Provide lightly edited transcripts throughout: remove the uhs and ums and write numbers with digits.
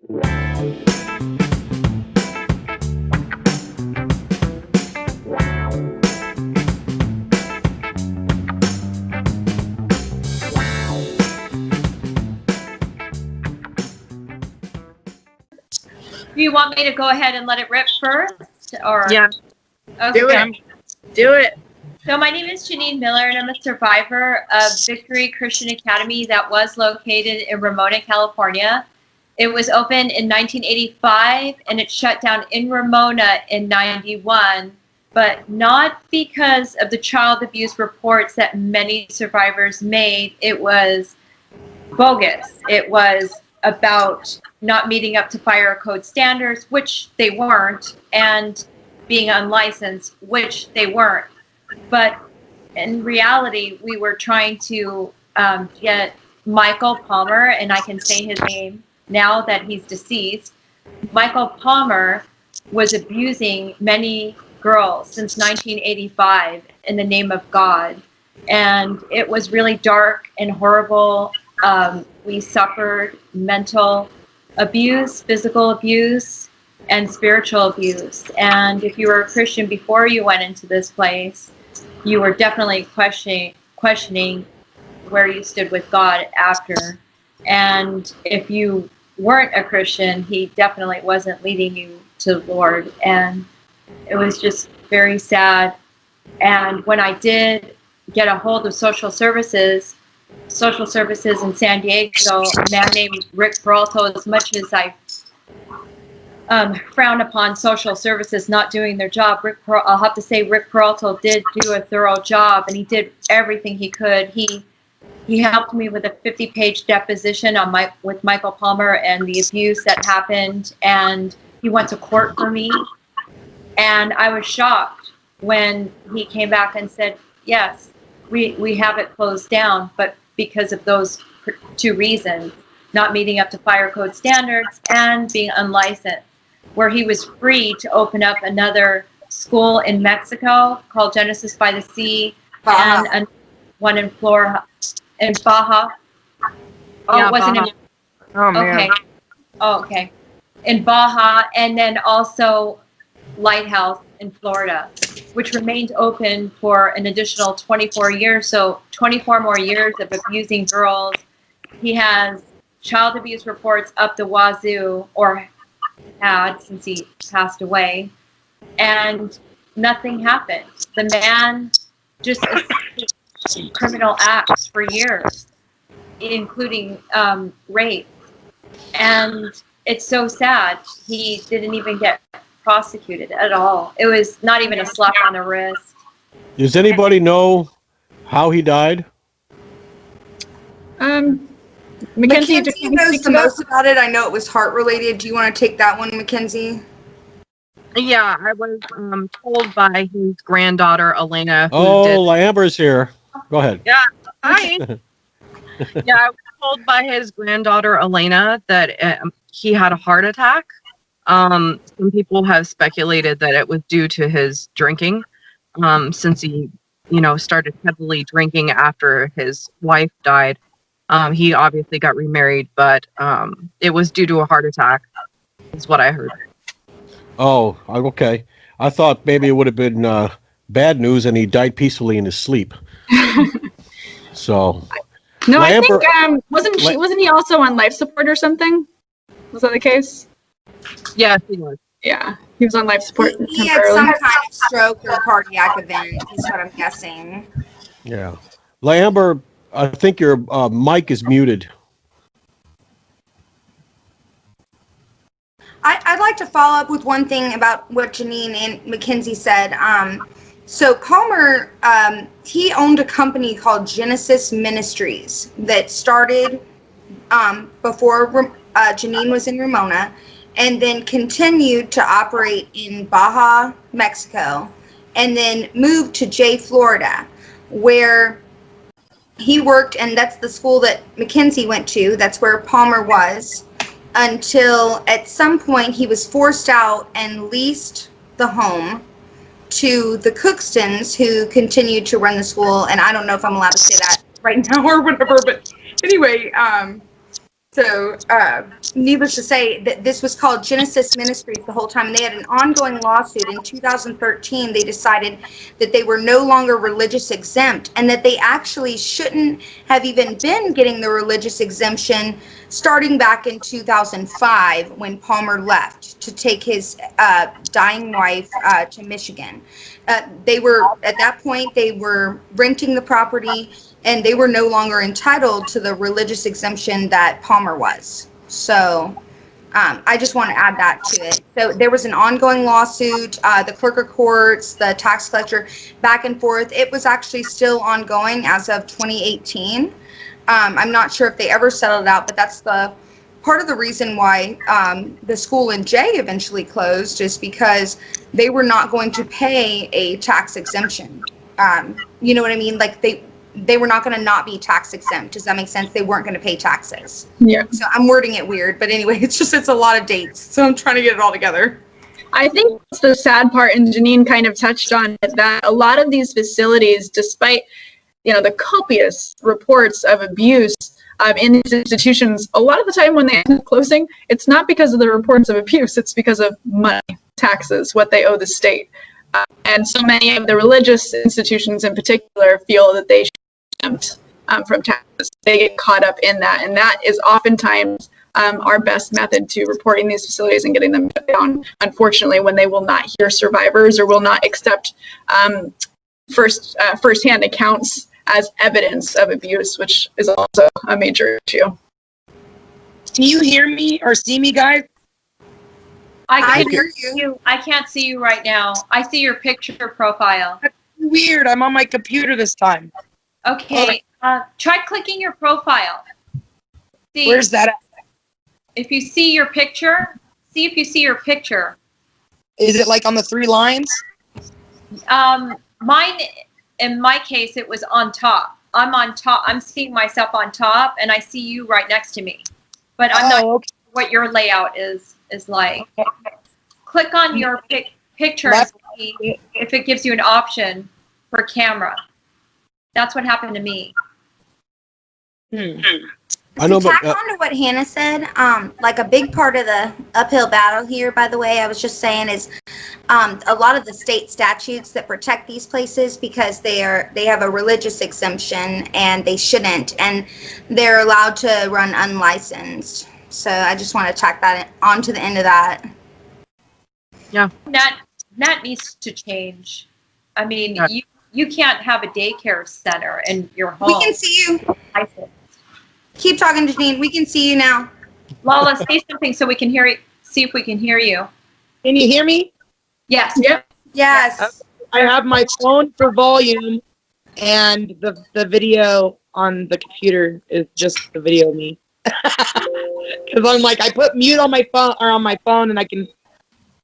Do you want me to go ahead and let it rip first? Or yeah, okay. Do it. So my name is Janine Miller, and I'm a survivor of Victory Christian Academy that was located in Ramona, California. It was opened in 1985, and it shut down in Ramona in 91, but not because of the child abuse reports that many survivors made. It was bogus. It was about not meeting up to fire code standards, which they weren't, and being unlicensed, which they weren't. But in reality, we were trying to get Michael Palmer, and I can say his name now that he's deceased. Michael Palmer was abusing many girls since 1985 in the name of God. And it was really dark and horrible. We suffered mental abuse, physical abuse, and spiritual abuse. And if you were a Christian before you went into this place, you were definitely questioning where you stood with God after. And if you weren't a Christian, he definitely wasn't leading you to the Lord. And it was just very sad. And when I did get a hold of social services in San Diego, a man named Rick Peralta, as much as I frown upon social services not doing their job, I'll have to say Rick Peralta did do a thorough job, and he did everything he could. He helped me with a 50-page deposition with Michael Palmer and the abuse that happened, and he went to court for me. And I was shocked when he came back and said, yes, we have it closed down, but because of those two reasons, not meeting up to fire code standards and being unlicensed, where he was free to open up another school in Mexico called Genesis by the Sea, and one in Florida, in Baja. Oh, yeah, it wasn't Baja. Oh, man. Okay. Oh, okay. In Baja, and then also Lighthouse in Florida, which remained open for an additional 24 years. So 24 more years of abusing girls. He has child abuse reports up the wazoo, or had since he passed away, and nothing happened. The man just criminal acts for years, including rape. And it's so sad. He didn't even get prosecuted at all. It was not even a slap on the wrist. Does anybody know how he died? Mackenzie knows the most about it. I know it was heart related. Do you want to take that one, Mackenzie? Yeah, I was told by his granddaughter Elena. Amber's here. Go ahead. Yeah, hi. Yeah, I was told by his granddaughter Elena that he had a heart attack. Some people have speculated that it was due to his drinking, since he, started heavily drinking after his wife died. He obviously got remarried, but it was due to a heart attack, is what I heard. Oh, okay. I thought maybe it would have been bad news and he died peacefully in his sleep. So. No, I think wasn't he also on life support or something? Was that the case? Yeah, he was. Yeah, he was on life support. He had some kind of stroke or cardiac event, is what I'm guessing. Yeah. Amber, I think your mic is muted. I'd like to follow up with one thing about what Janine and Mackenzie said. So Palmer, he owned a company called Genesis Ministries that started before Janine was in Ramona, and then continued to operate in Baja, Mexico, and then moved to Jay, Florida, where he worked, and that's the school that Mackenzie went to. That's where Palmer was, until at some point he was forced out and leased the home to the Cookstons, who continued to run the school. And I don't know if I'm allowed to say that right now or whatever, but anyway, So, needless to say, that this was called Genesis Ministries the whole time, and they had an ongoing lawsuit. In 2013, they decided that they were no longer religious exempt, and that they actually shouldn't have even been getting the religious exemption starting back in 2005 when Palmer left to take his dying wife to Michigan. They were, at that point, they were renting the property, and they were no longer entitled to the religious exemption that Palmer was. So I just want to add that to it. So there was an ongoing lawsuit, the clerk of courts, the tax collector, back and forth. It was actually still ongoing as of 2018. I'm not sure if they ever settled it out, but that's the part of the reason why the school in Jay eventually closed, is because they were not going to pay a tax exemption. You know what I mean? Like they were not going to not be tax exempt. Does that make sense? They weren't going to pay taxes. Yeah. So I'm wording it weird, but anyway, it's a lot of dates. So I'm trying to get it all together. I think that's the sad part, and Janine kind of touched on it, that a lot of these facilities, despite, you know, the copious reports of abuse in these institutions, a lot of the time when they end up closing, it's not because of the reports of abuse, it's because of money, taxes, what they owe the state. And so many of the religious institutions in particular feel that they should be exempt from taxes. They get caught up in that, and that is oftentimes our best method to reporting these facilities and getting them shut down, unfortunately, when they will not hear survivors or will not accept first-hand accounts as evidence of abuse, which is also a major issue. Can you hear me or see me, guys? I hear you. I can't see you right now. I see your picture profile. That's weird. I'm on my computer this time. Okay. Try clicking your profile. See, Where's that at? if you see your picture, see if you see your picture. Is it like on the 3 lines? Mine, in my case, it was on top. I'm on top. I'm seeing myself on top, and I see you right next to me. But I'm not okay. sure what your layout is like. Click on your picture and see if it gives you an option for camera. That's what happened to me. I know, to but tack on to what Hannah said, like a big part of the uphill battle here, by the way, I was just saying, is a lot of the state statutes that protect these places, because they have a religious exemption and they shouldn't, and they're allowed to run unlicensed. So I just want to tack that on to the end of that. Yeah. That needs to change. I mean, Yeah. you can't have a daycare center in your home. We can see you. Keep talking, Janine. We can see you now. Lala, say something so we can hear you. See if we can hear you. Can you hear me? Yes. Yep. Yes. I have my phone for volume, and the video on the computer is just the video of me. Because I'm like, I put mute on my phone, and I can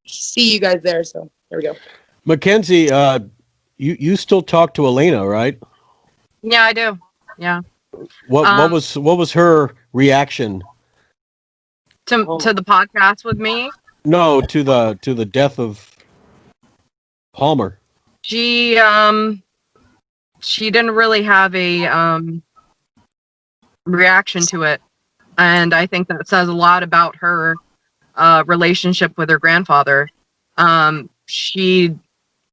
see you guys there. So there we go. Mackenzie, you still talk to Elena, right? Yeah, I do. Yeah. What was her reaction? To the podcast with me. No, to the death of Palmer. She didn't really have a reaction to it, and I think that says a lot about her relationship with her grandfather. She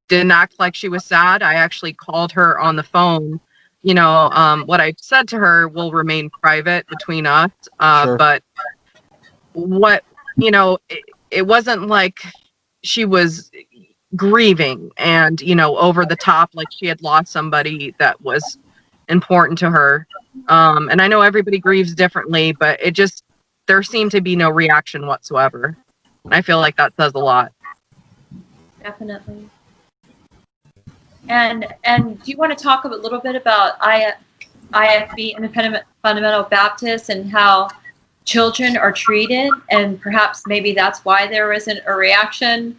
didn't act like she was sad. I actually called her on the phone. You know, what I said to her will remain private between us. Sure. But what, you know, it wasn't like she was grieving and, you know, over the top, like she had lost somebody that was important to her. And I know everybody grieves differently, but there seemed to be no reaction whatsoever. I feel like that says a lot. Definitely. And do you want to talk a little bit about IFB, Independent Fundamental Baptist, and how children are treated, and perhaps maybe that's why there isn't a reaction,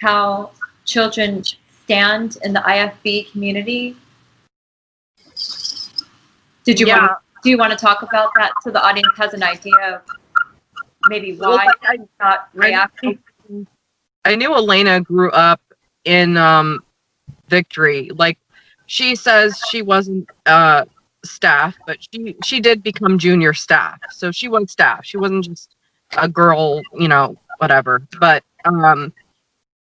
how children stand in the IFB community? Do you want to talk about that so the audience has an idea of maybe why it's not reacting? I knew Elena grew up in Victory. Like, she says she wasn't staff, but she did become junior staff. So she was staff. She wasn't just a girl, whatever. But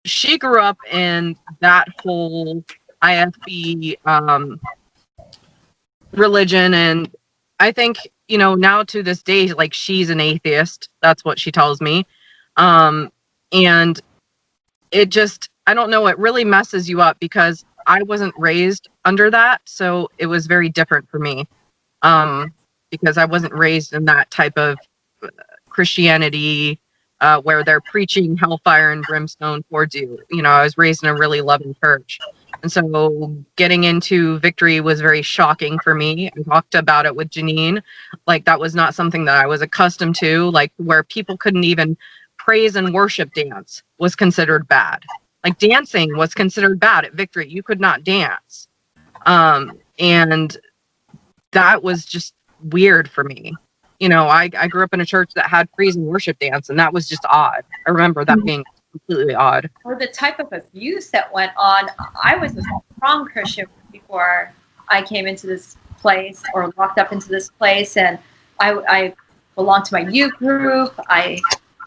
she grew up in that whole IFB religion, and I think, now to this day, like, she's an atheist. That's what she tells me. And it just, I don't know, it really messes you up because I wasn't raised under that, so it was very different for me, because I wasn't raised in that type of Christianity where they're preaching hellfire and brimstone towards you. I was raised in a really loving church. And so getting into Victory was very shocking for me. I talked about it with Janine. Like, that was not something that I was accustomed to, like, where people couldn't even praise and worship dance was considered bad. Like, dancing was considered bad at Victory. You could not dance. And that was just weird for me. I grew up in a church that had praise and worship dance, and that was just odd. I remember that being completely odd. Or the type of abuse that went on. I was a strong Christian before I came into this place or walked up into this place, and I belonged to my youth group. I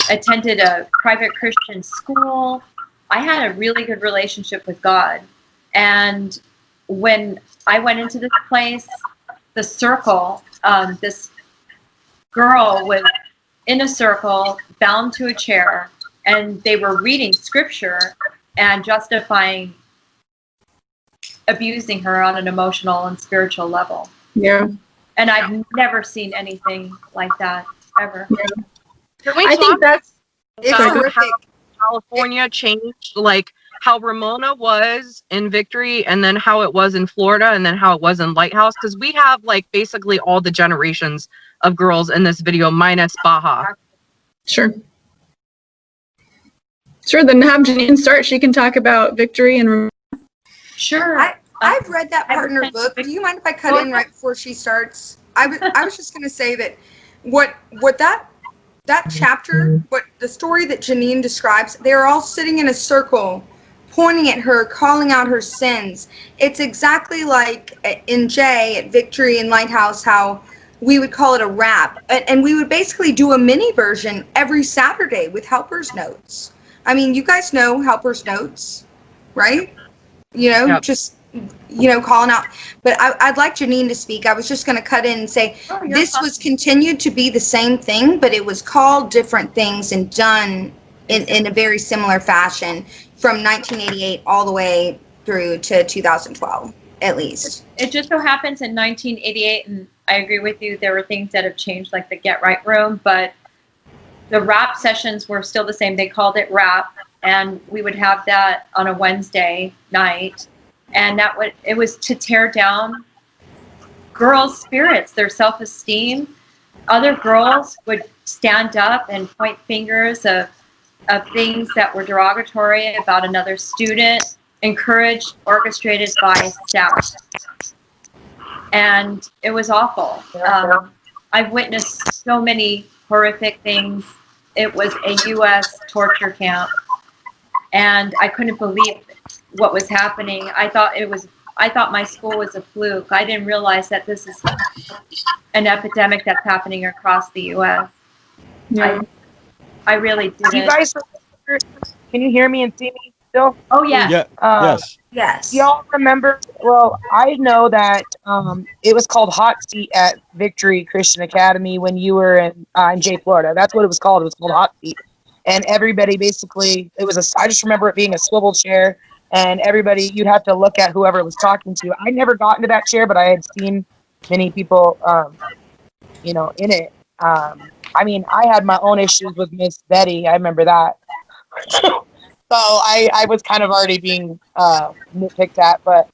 attended a private Christian school. I had a really good relationship with God. And when I went into this place, the circle, this girl was in a circle, bound to a chair, and they were reading scripture and justifying abusing her on an emotional and spiritual level. Yeah. And I've never seen anything like that, ever. Yeah. I think that's It's how California changed, like how Ramona was in Victory, and then how it was in Florida, and then how it was in Lighthouse, because we have like basically all the generations of girls in this video minus Baja. Sure. Then have Janine start. She can talk about Victory and. Sure. I've read that part in her book. Do you mind if I cut in right before she starts? I was just going to say that what that chapter, what the story that Janine describes, they're all sitting in a circle, pointing at her, calling out her sins. It's exactly like in Jay at Victory and Lighthouse, how we would call it a rap, and we would basically do a mini version every Saturday with helper's notes. I mean, you guys know helper's notes, right? Yep. Just, calling out. But I'd like Janine to speak. I was just going to cut in and say, this was continued to be the same thing, but it was called different things and done in a very similar fashion from 1988 all the way through to 2012, at least. It just so happens in 1988, and I agree with you, there were things that have changed, like the Get Right room, but the rap sessions were still the same. They called it rap, and we would have that on a Wednesday night, and it was to tear down girls' spirits, their self-esteem. Other girls would stand up and point fingers of things that were derogatory about another student, encouraged, orchestrated by staff. And it was awful. I've witnessed so many horrific things. It was a U.S. torture camp, and I couldn't believe what was happening. I thought my school was a fluke. I didn't realize that this is an epidemic that's happening across the U.S. Yeah. I really didn't. Do you guys remember, can you hear me and see me still? Oh, yeah. Yes. Yes. Do y'all remember? Well, I know that it was called Hot Seat at Victory Christian Academy when you were in Jay, Florida. That's what it was called. It was called Hot Seat. And everybody basically, I just remember it being a swivel chair, and everybody, you'd have to look at whoever was talking to you. I never got into that chair, but I had seen many people, in it. I mean, I had my own issues with Miss Betty. I remember that. So I was kind of already being nitpicked at, but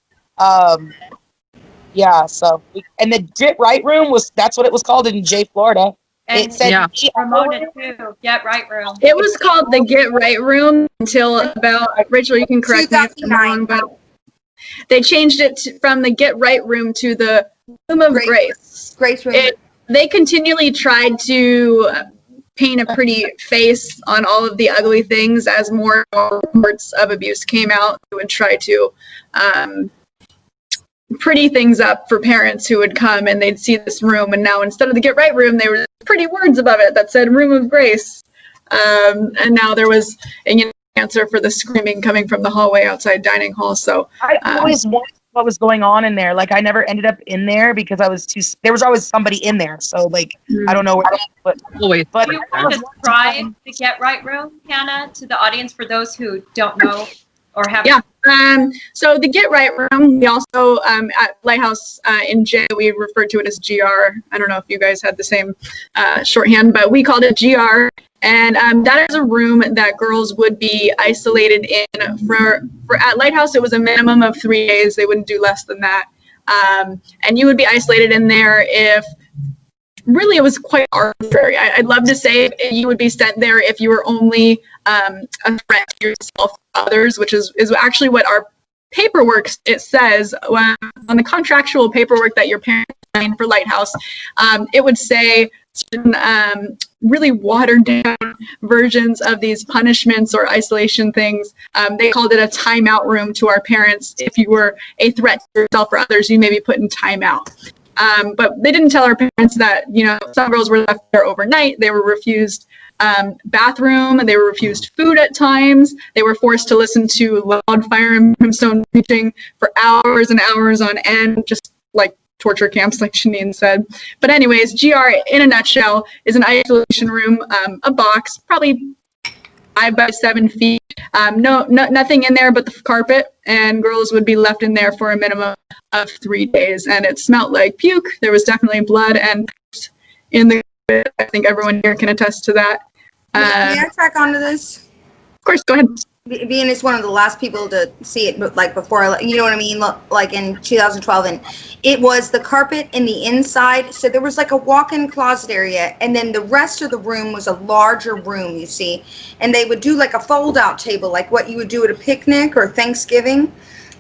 yeah. So and the Get Right room that's what it was called in Jay, Florida. And it said Ramona too. Get Right room. It was called the Get Right room until about, Rachel, you can correct me if I'm wrong, but they changed it from the Get Right room to the Room of Grace. Grace room. They continually tried to paint a pretty face on all of the ugly things as more reports of abuse came out. They would try to pretty things up for parents who would come and they'd see this room, and now instead of the Get Right room, there were pretty words above it that said Room of Grace. And now there was an answer for the screaming coming from the hallway outside dining hall. So I always wondered what was going on in there. Like, I never ended up in there because there was always somebody in there. So, like, I don't know where, but Always. Do you want to describe the Get Right room, Hannah, to the audience for those who don't know or haven't? Yeah. So the Get Right room, we also at Lighthouse in J, we referred to it as GR. I don't know if you guys had the same shorthand, but we called it GR. And that is a room that girls would be isolated in for at Lighthouse. It was a minimum of 3 days. They wouldn't do less than that. And you would be isolated in there if really it was quite arbitrary. I'd love to say you would be sent there if you were only a threat to yourself or others, which is actually what our paperwork, it says on the contractual paperwork that your parents signed for Lighthouse. It would say certain really watered down versions of these punishments or isolation things. They called it a timeout room to our parents. If you were a threat to yourself or others, you may be put in timeout. But they didn't tell our parents that, some girls were left there overnight. They were refused bathroom. They were refused food at times. They were forced to listen to loud fire and brimstone preaching for hours and hours on end, just like torture camps, like Janine said. But anyways, GR in a nutshell is an isolation room, a box, probably 5 by 7 feet. Nothing in there but the carpet, and girls would be left in there for a minimum of 3 days. And it smelled like puke. There was definitely blood and in the carpet. I think everyone here can attest to that. May I track onto this? Of course, go ahead. Being as one of the last people to see it, but like before, you know what I mean, like in 2012, and it was the carpet in the inside. So there was like a walk-in closet area, and then the rest of the room was a larger room, you see. And they would do like a fold-out table, like what you would do at a picnic or Thanksgiving.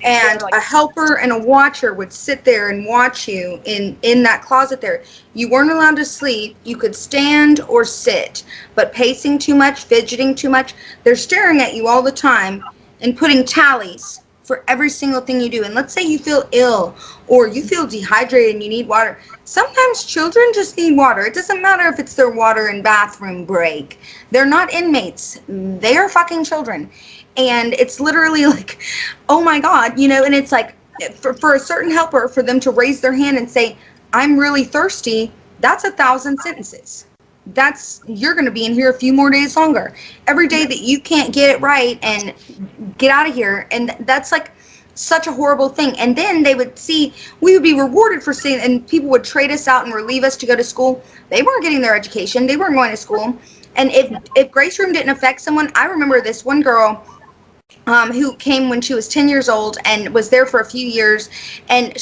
And a helper and a watcher would sit there and watch you in that closet there. You weren't allowed to sleep. You could stand or sit, but pacing too much, fidgeting too much, they're staring at you all the time and putting tallies for every single thing you do. And let's say you feel ill or you feel dehydrated and you need water. Sometimes children just need water. It doesn't matter if it's their water and bathroom break. They're not inmates. They are fucking children. And it's literally like, oh my God, and it's like for a certain helper, for them to raise their hand and say, I'm really thirsty, that's 1,000 sentences. You're going to be in here a few more days longer. Every day that you can't get it right and get out of here. And that's like such a horrible thing. And then they would see, we would be rewarded for seeing, and people would trade us out and relieve us to go to school. They weren't getting their education. They weren't going to school. And if Grace Room didn't affect someone, I remember this one girl who came when she was 10 years old and was there for a few years, and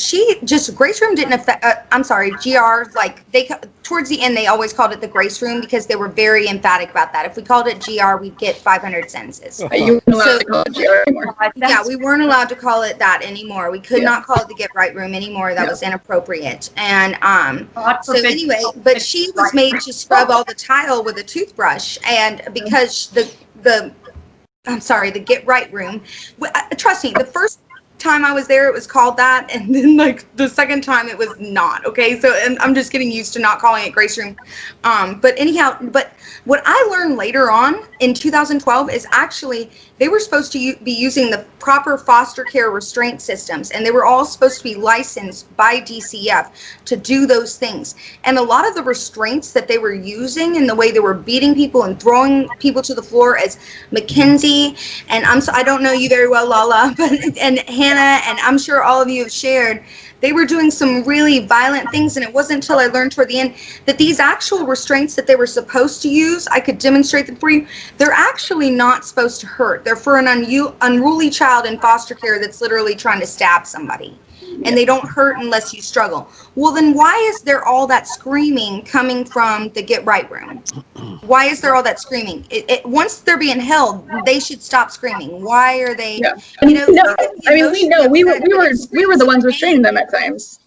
Grace Room didn't affect, GR, like towards the end they always called it the Grace Room because they were very emphatic about that. If we called it GR, we'd get 500 sentences. You weren't allowed to call it GR anymore. Yeah, we weren't allowed to call it that anymore. We could not call it the Get Right Room anymore. That was inappropriate. And so anyway, but she was made to scrub all the tile with a toothbrush, and because the Get Right Room. Trust me, the first time I was there, it was called that, and then like the second time it was not. Okay, so and I'm just getting used to not calling it Grace Room. But anyhow, what I learned later on in 2012 is actually they were supposed to be using the proper foster care restraint systems, and they were all supposed to be licensed by DCF to do those things. And a lot of the restraints that they were using and the way they were beating people and throwing people to the floor, as Mackenzie, and I don't know you very well, Lala, and Hannah, and I'm sure all of you have shared, they were doing some really violent things, and it wasn't until I learned toward the end that these actual restraints that they were supposed to use, I could demonstrate them for you, they're actually not supposed to hurt. They're for an unruly child in foster care that's literally trying to stab somebody. And they don't hurt unless you struggle. Well, then why is there all that screaming coming from the Get Right Room? Why is there all that screaming? Once they're being held, they should stop screaming. Why are they? Yeah. We know we were the ones restraining them at times.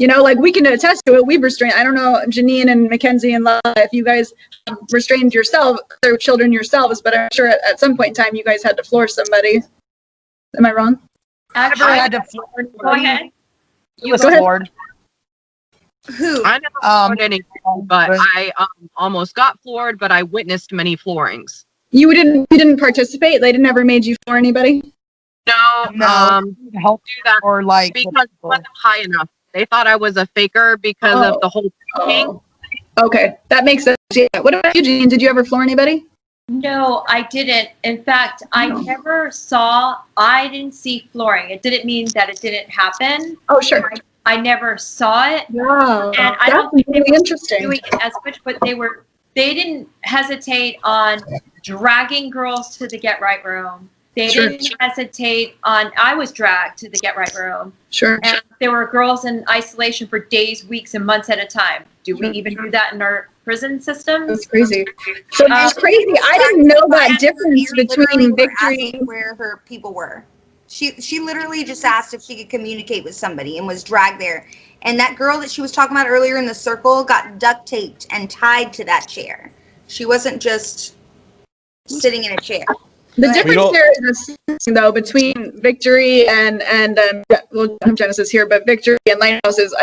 Like we can attest to it. We've restrained. I don't know, Janine and Mackenzie and Lala, if you guys restrained their children yourselves, but I'm sure at some point in time you guys had to floor somebody. Am I wrong? Actually, I had to floor. Go ahead. You was go ahead. floored. Who? I never floored anyone, but I almost got floored, but I witnessed many floorings. You didn't participate? They never made you floor anybody? No, Help do that or like because I wasn't high enough. They thought I was a faker because of the whole thing. Oh. Okay, that makes sense. Yeah. What about you, Jean? Did you ever floor anybody? No, I didn't. In fact, I didn't see flooring. It didn't mean that it didn't happen. Oh, sure. I never saw it. Wow. And I don't That's think they really were interesting. doing it as much, but they didn't hesitate on dragging girls to the Get Right room. They Sure. didn't hesitate on, I was dragged to the Get Right room. Sure. And there were girls in isolation for days, weeks, and months at a time. Do we Sure. even do that in our prison system? That's crazy. So it's crazy. I didn't know that difference between Victory. Asking where her people were. She literally just asked if she could communicate with somebody and was dragged there. And that girl that she was talking about earlier in the circle got duct taped and tied to that chair. She wasn't just sitting in a chair. The But- difference there is this, though, between Victory and well, Genesis here, but Victory and Lighthouse is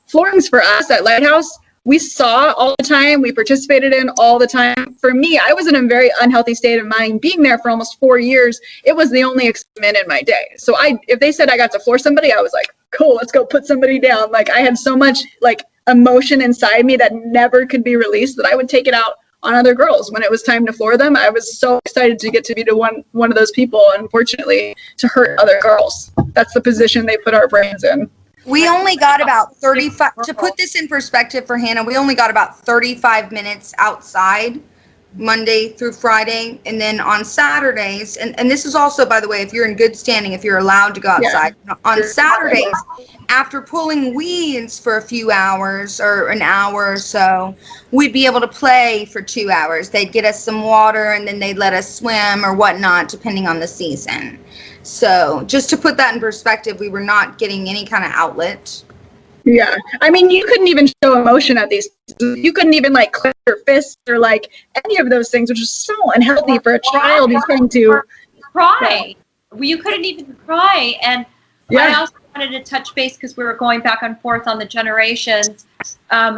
floorings for us at Lighthouse. We saw all the time. We participated in all the time. For me, I was in a very unhealthy state of mind. Being there for almost 4 years, it was the only excitement in my day. So if they said I got to floor somebody, I was like, cool, let's go put somebody down. Like I had so much like emotion inside me that never could be released that I would take it out on other girls. When it was time to floor them, I was so excited to get to be one of those people, unfortunately, to hurt other girls. That's the position they put our brains in. We only got about 35, to put this in perspective for Hannah, we only got about 35 minutes outside Monday through Friday. And then on Saturdays, and this is also, by the way, if you're in good standing, if you're allowed to go outside, on Saturdays, after pulling weeds for a few hours or an hour or so, we'd be able to play for 2 hours. They'd get us some water and then they'd let us swim or whatnot, depending on the season. So just to put that in perspective, we were not getting any kind of outlet. Yeah. I mean, you couldn't even show emotion at these. You couldn't even like clench your fists or like any of those things, which is so unhealthy for a child who's trying to Cry. Well, you couldn't even cry. And I Yeah. also wanted to touch base because we were going back and forth on the generations.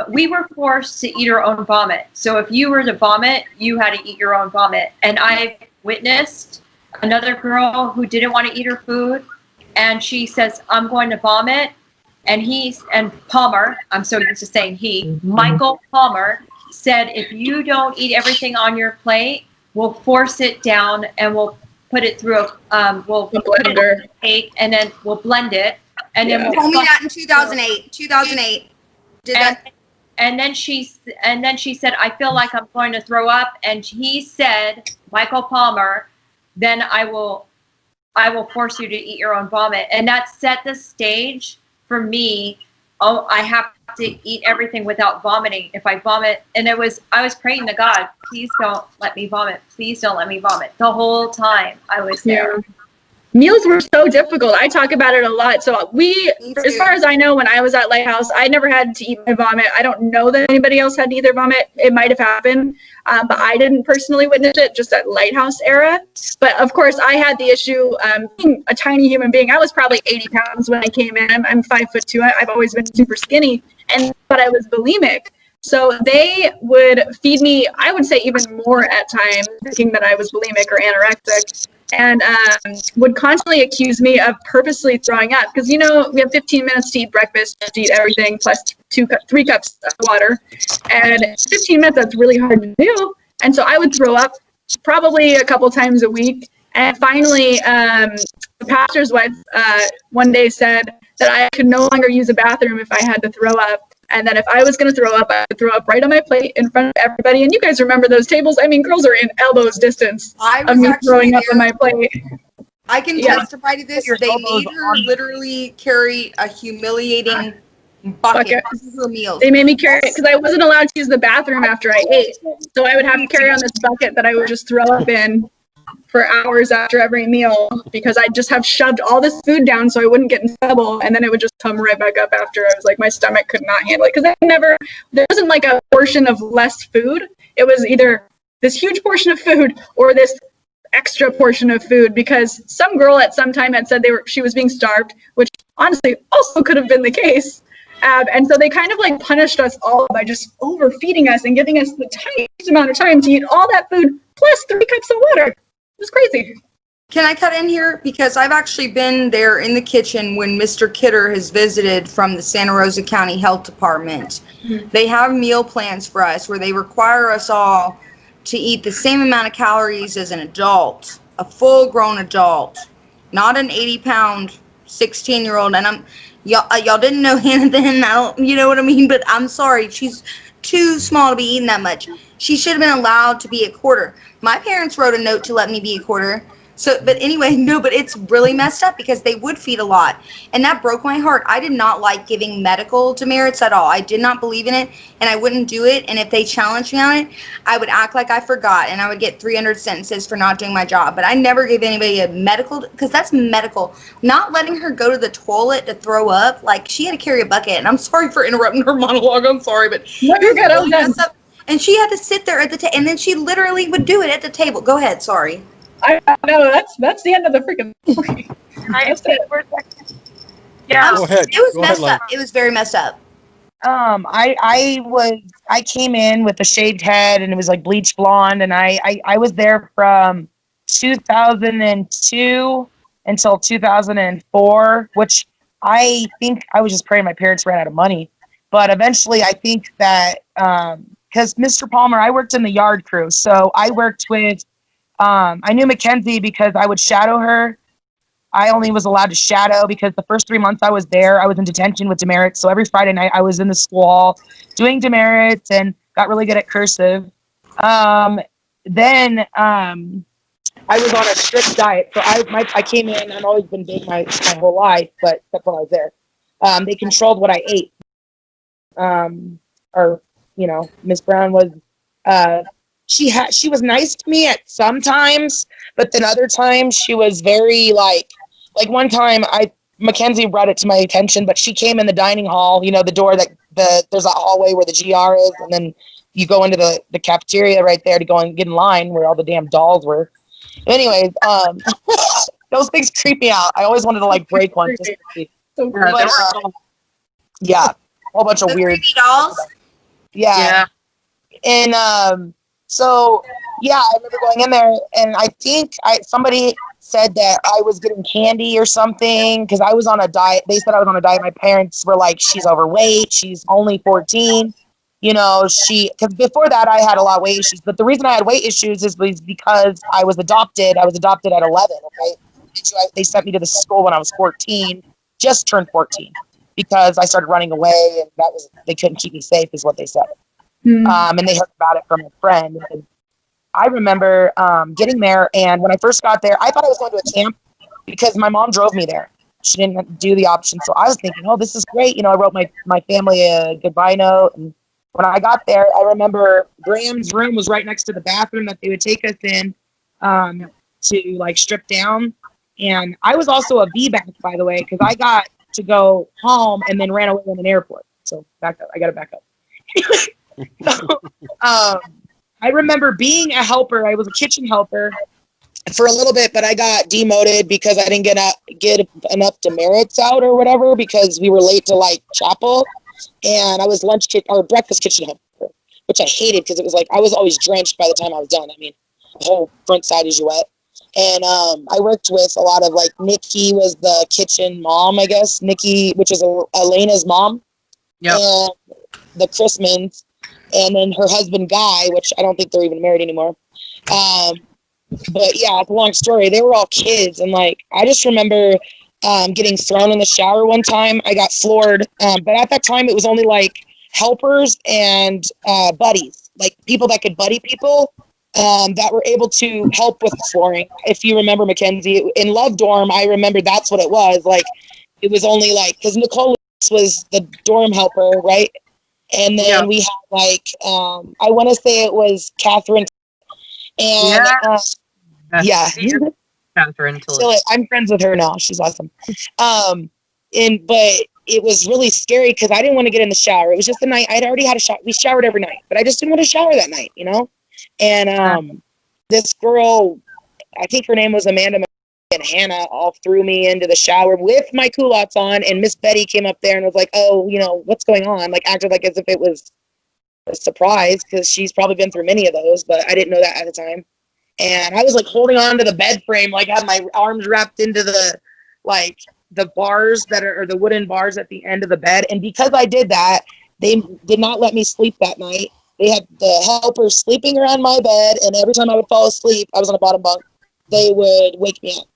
We were forced to eat our own vomit. So if you were to vomit, you had to eat your own vomit. And I witnessed another girl who didn't want to eat her food, and she says, I'm going to vomit. And Palmer, I'm so used to saying he, Michael Palmer said, if you don't eat everything on your plate, we'll force it down and we'll put it through we'll A put it in blender. a plate and then we'll blend it. And Yeah. then You we'll told me that in 2008. 2008. Did that? and then she said, I feel like I'm going to throw up. And he said, Michael Palmer, then I will force you to eat your own vomit. And that set the stage for me. Oh, I have to eat everything without vomiting. If I vomit, and I was praying to God, please don't let me vomit. Please don't let me vomit. The whole time I was there. Yeah. Meals were so difficult. I talk about it a lot. So as far as I know, when I was at Lighthouse, I never had to eat my vomit. I don't know that anybody else had to eat their vomit. It might have happened, but I didn't personally witness it, just at Lighthouse era. But of course, I had the issue being a tiny human being. I was probably 80 pounds when I came in. I'm 5'2". I've always been super skinny, but I was bulimic. So they would feed me, I would say even more at times, thinking that I was bulimic or anorexic, and would constantly accuse me of purposely throwing up. Because, we have 15 minutes to eat breakfast, to eat everything, plus 3 cups of water. And 15 minutes, that's really hard to do. And so I would throw up probably a couple times a week. And finally, the pastor's wife one day said that I could no longer use a bathroom if I had to throw up. And that if I was going to throw up, I would throw up right on my plate in front of everybody. And you guys remember those tables? I mean, girls are in elbows distance I of was me actually throwing up there. on my plate. I can Yeah. testify to this. Your They elbows made her on- literally carry a humiliating bucket of her meals. They made me carry it because I wasn't allowed to use the bathroom after I ate. So I would have to carry on this bucket that I would just throw up in for hours after every meal because I just have shoved all this food down so I wouldn't get in trouble, and then it would just come right back up after. I was like, my stomach could not handle it because there wasn't like a portion of less food. It was either this huge portion of food or this extra portion of food because some girl at some time had said she was being starved, which honestly also could have been the case. And so they kind of like punished us all by just overfeeding us and giving us the tiniest amount of time to eat all that food plus 3 cups of water. It was crazy. Can I cut in here? Because I've actually been there in the kitchen when Mr. Kidder has visited from the Santa Rosa County Health Department. Mm-hmm. They have meal plans for us where they require us all to eat the same amount of calories as an adult, a full-grown adult, not an 80-pound 16-year-old. And y'all didn't know Hannah then, you know what I mean? But I'm sorry, she's too small to be eating that much. She should have been allowed to be a quarter. My parents wrote a note to let me be a quarter. So, but anyway, no, but it's really messed up because they would feed a lot. And that broke my heart. I did not like giving medical demerits at all. I did not believe in it, and I wouldn't do it. And if they challenged me on it, I would act like I forgot, and I would get 300 sentences for not doing my job. But I never gave anybody a medical, because that's medical. Not letting her go to the toilet to throw up, like she had to carry a bucket. And I'm sorry for interrupting her monologue. I'm sorry, but you're good. Really messed up. And she had to sit there at the table, and then she literally would do it at the table. Go ahead, sorry. I know that's the end of the freaking story. Yeah, Go ahead. It was Go messed ahead, up. It was very messed up. I came in with a shaved head and it was like bleach blonde, and I was there from 2002 until 2004, which I think I was just praying my parents ran out of money. But eventually I think that because Mr. Palmer, I worked in the yard crew, so I worked with I knew Mackenzie because I would shadow her. I only was allowed to shadow because the first 3 months I was there, I was in detention with demerits. So every Friday night I was in the school hall doing demerits and got really good at cursive. Then I was on a strict diet. So I came in, I've always been big my whole life, but except when I was there. They controlled what I ate. Miss Brown was, she was nice to me at some times, but then other times she was very like one time Mackenzie brought it to my attention, but she came in the dining hall, the door there's a hallway where the GR is, and then you go into the cafeteria right there to go and get in line where all the damn dolls were. Anyways, those things creep me out. I always wanted to break one. Just to see. Yeah, a whole bunch of The weird creepy dolls. Yeah. And so yeah, I remember going in there, and I think somebody said that I was getting candy or something because I was on a diet. They said I was on a diet. My parents were like, "She's overweight. She's only 14." Because before that I had a lot of weight issues. But the reason I had weight issues was because I was adopted. I was adopted at 11. Okay, they sent me to the school when I was 14, just turned 14, because I started running away, and they couldn't keep me safe, is what they said. And they heard about it from a friend. And I remember getting there, and when I first got there, I thought I was going to a camp because my mom drove me there. She didn't do the option, so I was thinking, oh, this is great. I wrote my family a goodbye note, and when I got there, I remember Graham's room was right next to the bathroom that they would take us in to strip down. And I was also a VBAC, by the way, because I got to go home and then ran away in an airport. So back up. I got to back up. I remember being a helper. I was a kitchen helper for a little bit, but I got demoted because I didn't get enough demerits out or whatever, because we were late to chapel, and I was breakfast kitchen helper, which I hated because it was I was always drenched by the time I was done. I mean, the whole front side is wet. And I worked with a lot of Nikki was the kitchen mom, I guess. Nikki, which is Elena's mom. Yep. And the Chrismans. And then her husband, Guy, which I don't think they're even married anymore. But yeah, it's a long story. They were all kids. And I just remember getting thrown in the shower one time. I got floored. But at that time, it was only helpers and buddies, people that could buddy people that were able to help with flooring. If you remember, Mackenzie, in Love Dorm, I remember that's what it was. It was only because Nicole was the dorm helper, right? And then we had I want to say it was Catherine, and Catherine. So I'm friends with her now. She's awesome. But it was really scary because I didn't want to get in the shower. It was just the night. I'd already had a shower. We showered every night, but I just didn't want to shower that night, And this girl I think her name was Amanda, and Hannah all threw me into the shower with my culottes on, and Miss Betty came up there and was like, oh, what's going on? Like, acted like as if it was a surprise, because she's probably been through many of those, but I didn't know that at the time. And I was like holding on to the bed frame, like had my arms wrapped into the bars or the wooden bars at the end of the bed. And because I did that, they did not let me sleep that night. They had the helpers sleeping around my bed, and every time I would fall asleep, I was on the bottom bunk, they would wake me up.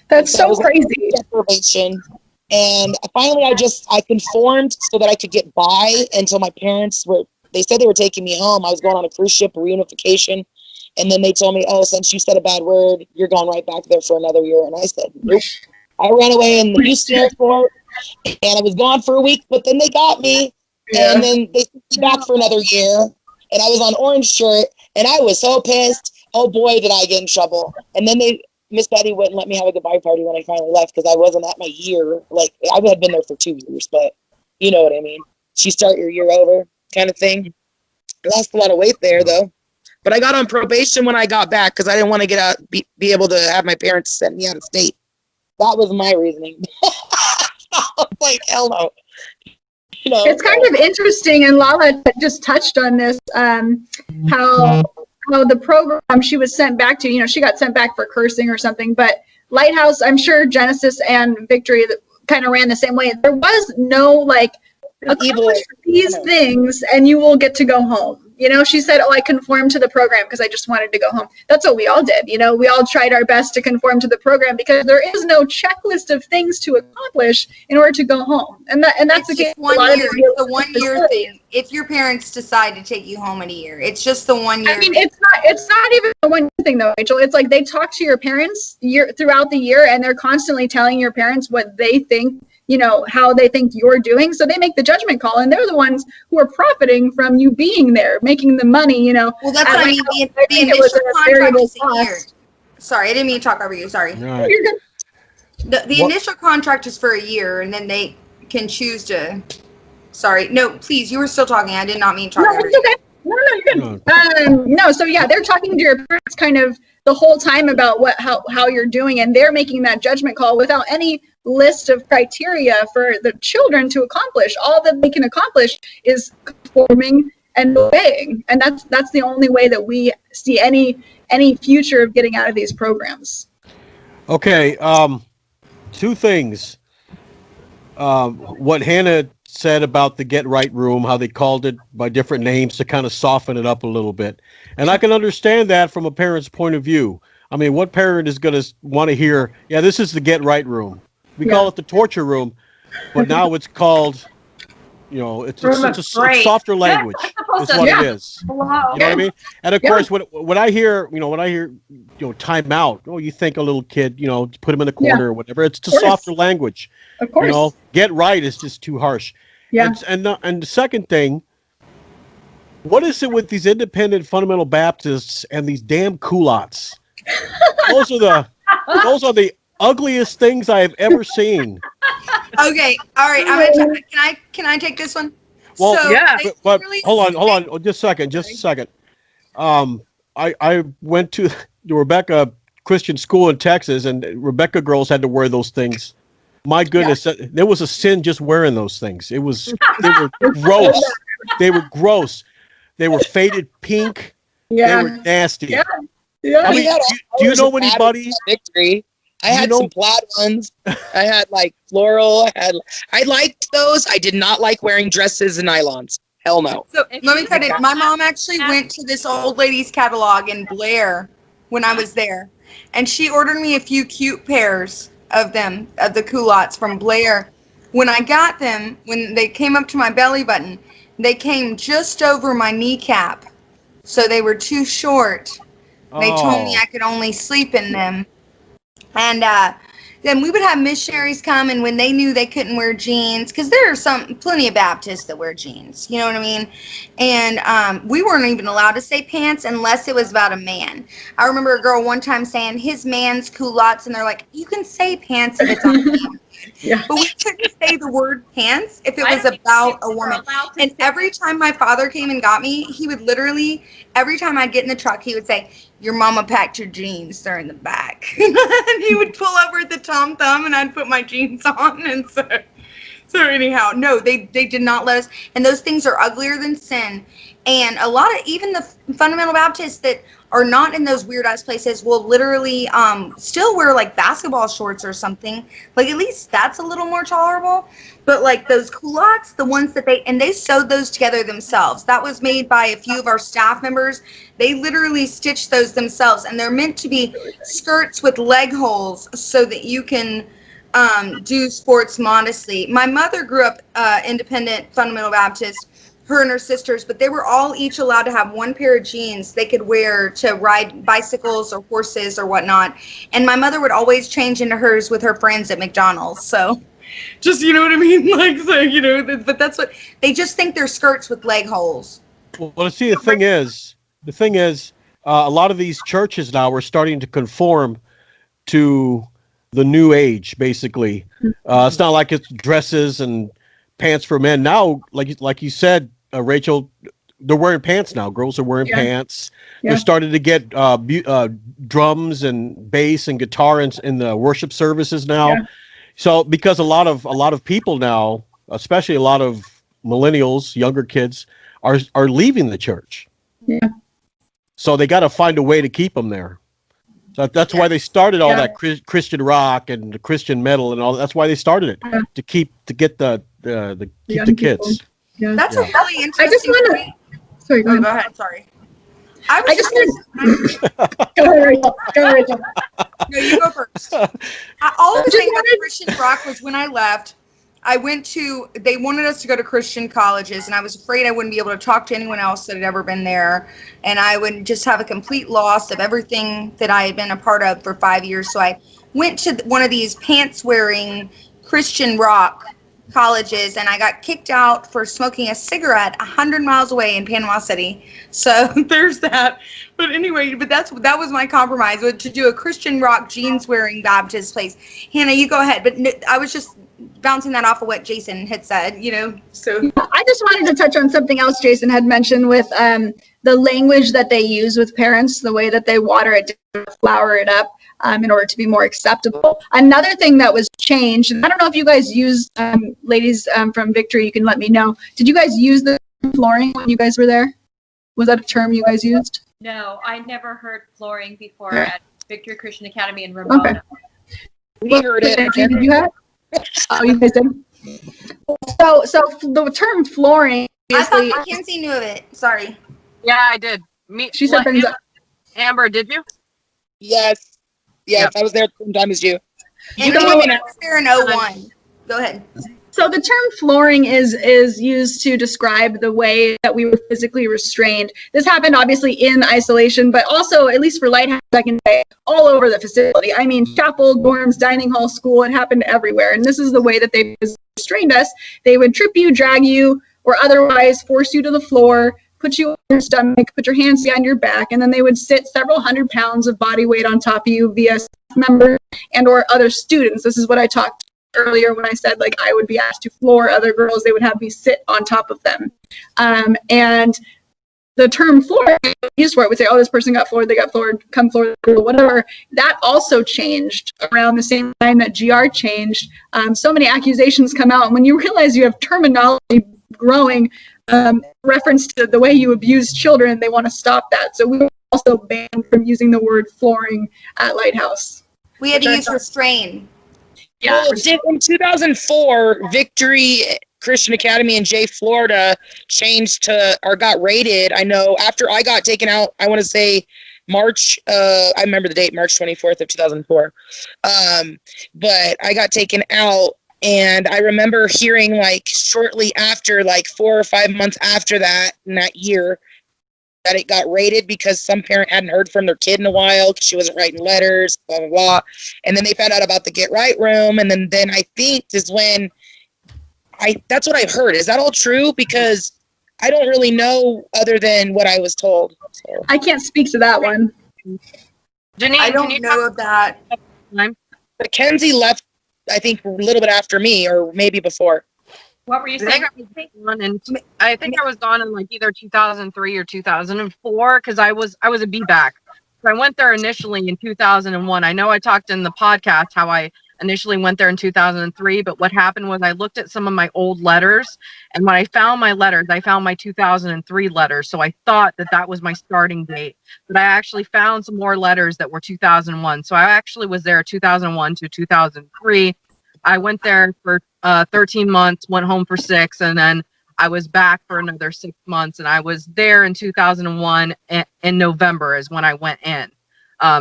That's so crazy. Deprivation. And finally, I conformed so that I could get by until my parents they said they were taking me home. I was going on a cruise ship reunification. And then they told me, oh, since you said a bad word, you're going right back there for another year. And I said, nope. I ran away in the Houston airport, and I was gone for a week, but then they got me. Yeah. And then they took me back for another year. And I was on orange shirt, and I was so pissed. Oh, boy, did I get in trouble. And then Miss Betty wouldn't let me have a goodbye party when I finally left, because I wasn't at my year. Like, I had been there for 2 years, but you know what I mean. She start your year over kind of thing. I lost a lot of weight there, though. But I got on probation when I got back, because I didn't want to get out, be able to have my parents send me out of state. That was my reasoning. Like, hell no. It's kind of interesting, and Lala just touched on this, how the program she was sent back to, she got sent back for cursing or something, but Lighthouse, I'm sure Genesis and Victory kind of ran the same way. There was no, accomplish these things and you will get to go home. She said, oh, I conformed to the program because I just wanted to go home. That's what we all did. We all tried our best to conform to the program because there is no checklist of things to accomplish in order to go home. And that's the case. It's the 1 year thing. If your parents decide to take you home in a year, it's just the 1 year. I mean, it's not even a 1 year thing though, Rachel. It's like they talk to your parents throughout the year, and they're constantly telling your parents what they think, how they think you're doing. So they make the judgment call, and they're the ones who are profiting from you being there, making the money, Well, that's what I mean. The initial contract is a year. Sorry, I didn't mean to talk over you. Sorry. Right. The initial contract is for a year, and then they can choose to. Sorry. No, please. You were still talking. I did not mean to talk over you. Okay. No, you're good. No, so yeah, they're talking to your parents kind of the whole time about how you're doing, and they're making that judgment call without any list of criteria for the children to accomplish. All that they can accomplish is conforming and obeying, and that's the only way that we see any future of getting out of these programs. Okay, two things. What Hannah said about the Get Right room, how they called it by different names to kind of soften it up a little bit. And I can understand that from a parent's point of view. I mean, what parent is going to want to hear, yeah, this is the Get Right room. We call it the torture room, but now it's called, it's a softer language. Is what it is. You know what I mean? And of course, when I hear, time out, you think a little kid, put him in a corner or whatever. It's the softer language. Of course. Get right is just too harsh. Yeah. And the second thing, what is it with these independent fundamental Baptists and these damn culottes? Those are the ugliest things I have ever seen. Okay, all right. Can I take this one? Well, so, yeah, but hold on, just a second. I went to the Rebecca Christian school in Texas, and Rebecca girls had to wear those things. My goodness, there was a sin just wearing those things. They were gross. They were gross. They were faded pink. Yeah. They were nasty. Yeah. I mean, do you know anybody? Victory. I had some plaid ones. I had floral. I liked those. I did not like wearing dresses and nylons. Hell no. So let me tell you, my mom actually went to this old lady's catalog in Blair when I was there, and she ordered me a few cute pairs of the culottes from Blair. When I got them, when they came up to my belly button, they came just over my kneecap, so they were too short. They told me I could only sleep in them. And then we would have missionaries come, and when they knew they couldn't wear jeans, because there are plenty of Baptists that wear jeans, you know what I mean? And we weren't even allowed to say pants unless it was about a man. I remember a girl one time saying his man's culottes, and they're like, you can say pants if it's on a man. Yeah. But we couldn't say the word pants if it I was don't about think a we're woman. allowed to And say- every time my father came and got me, he would literally, every time I'd get in the truck, he would say, "Your mama packed your jeans, they're in the back." And he would pull over at the Tom Thumb and I'd put my jeans on. And so anyhow, no, they did not let us. And those things are uglier than sin. And a lot of, even the fundamental Baptists that are not in those weird ass places will literally still wear like basketball shorts or something. Like at least that's a little more tolerable. But like those culottes, the ones that they sewed those together themselves. That was made by a few of our staff members. They literally stitched those themselves, and they're meant to be skirts with leg holes so that you can do sports modestly. My mother grew up independent fundamental Baptist, her and her sisters, but they were all each allowed to have one pair of jeans they could wear to ride bicycles or horses or whatnot. And my mother would always change into hers with her friends at McDonald's. So just, you know what I mean? Like, so, you know, but that's what, they just think they're skirts with leg holes. Well, see, the thing is, a lot of these churches now are starting to conform to the new age, basically. It's not like it's dresses and pants for men. Now, like you said, Rachel, they're wearing pants now. Girls are wearing pants. Yeah. They're starting to get drums and bass and guitar in the worship services now. Yeah. So because a lot of people now, especially a lot of millennials, younger kids, are leaving the church. Yeah. So they got to find a way to keep them there. So that's why they started all that Christian rock and the Christian metal and all. That's why they started it to get the kids. Yeah. That's a really interesting. I just want to. Sorry, go Oh, ahead. go ahead. Sorry. I just want. Go ahead, Rachel. Go ahead, Rachel. No, you go first. All I was saying about Christian rock was when I left, they wanted us to go to Christian colleges, and I was afraid I wouldn't be able to talk to anyone else that had ever been there, and I would just have a complete loss of everything that I had been a part of for 5 years. So I went to one of these pants-wearing Christian rock colleges, and I got kicked out for smoking a cigarette 100 miles away in Panama City. So there's that. But anyway, that was my compromise, was to do a Christian rock jeans-wearing Baptist place. Hannah, you go ahead. But I was just bouncing that off of what Jason had said, you know. So I just wanted to touch on something else Jason had mentioned with the language that they use with parents, the way that they water it down, flour it up in order to be more acceptable. Another thing that was changed, and I don't know if you guys used, ladies from Victory, you can let me know. Did you guys use the flooring when you guys were there? Was that a term you guys used? No, I never heard flooring before at Victory Christian Academy in Ramona. Okay. We heard it. Did you have? Oh, you guys did. So the term flooring. I thought Obviously, Mackenzie knew of it. Sorry. Yeah, I did. she said brings up. Amber, did you? Yes. Yes, I was there at the same time as you. And So- I was there in 01. Go ahead. So the term flooring is used to describe the way that we were physically restrained. This happened obviously in isolation, but also, at least for Lighthouse, I can say, all over the facility. I mean, chapel, dorms, dining hall, school, it happened everywhere. And this is the way that they restrained us. They would trip you, drag you, or otherwise force you to the floor, put you on your stomach, put your hands behind your back, and then they would sit several hundred pounds of body weight on top of you via staff members and or other students. This is what I talked earlier when I said, like, I would be asked to floor other girls. They would have me sit on top of them. And the term floor used for it would say, oh, this person got floored, they got floored, come floor the girl, whatever. That also changed around the same time that GR changed. So many accusations come out. And when you realize you have terminology growing reference to the way you abuse children, they want to stop that. So we were also banned from using the word flooring at Lighthouse. We had to use restrain. Yeah. Well, in 2004, Victory Christian Academy in Jay, Florida changed to, or got rated. I know after I got taken out, I want to say March, I remember the date, March 24th of 2004. But I got taken out, and I remember hearing, like, shortly after, like 4 or 5 months after that, in that year, that it got rated because some parent hadn't heard from their kid in a while because she wasn't writing letters, blah, blah, blah. And then they found out about the Get Right room. And then I think is when that's what I've heard. Is that all true? Because I don't really know other than what I was told. So. I can't speak to that one. Janine, I can don't you know of that. Mackenzie left I think a little bit after me, or maybe before. What were you saying? I think I was gone in like either 2003 or 2004 because I was a B-back. So I went there initially in 2001. I know I talked in the podcast how I initially went there in 2003, but what happened was I looked at some of my old letters, and when I found my letters, I found my 2003 letters. So I thought that was my starting date, but I actually found some more letters that were 2001. So I actually was there 2001 to 2003. I went there for 13 months, went home for 6, and then I was back for another 6 months, and I was there in 2001 in November is when I went in.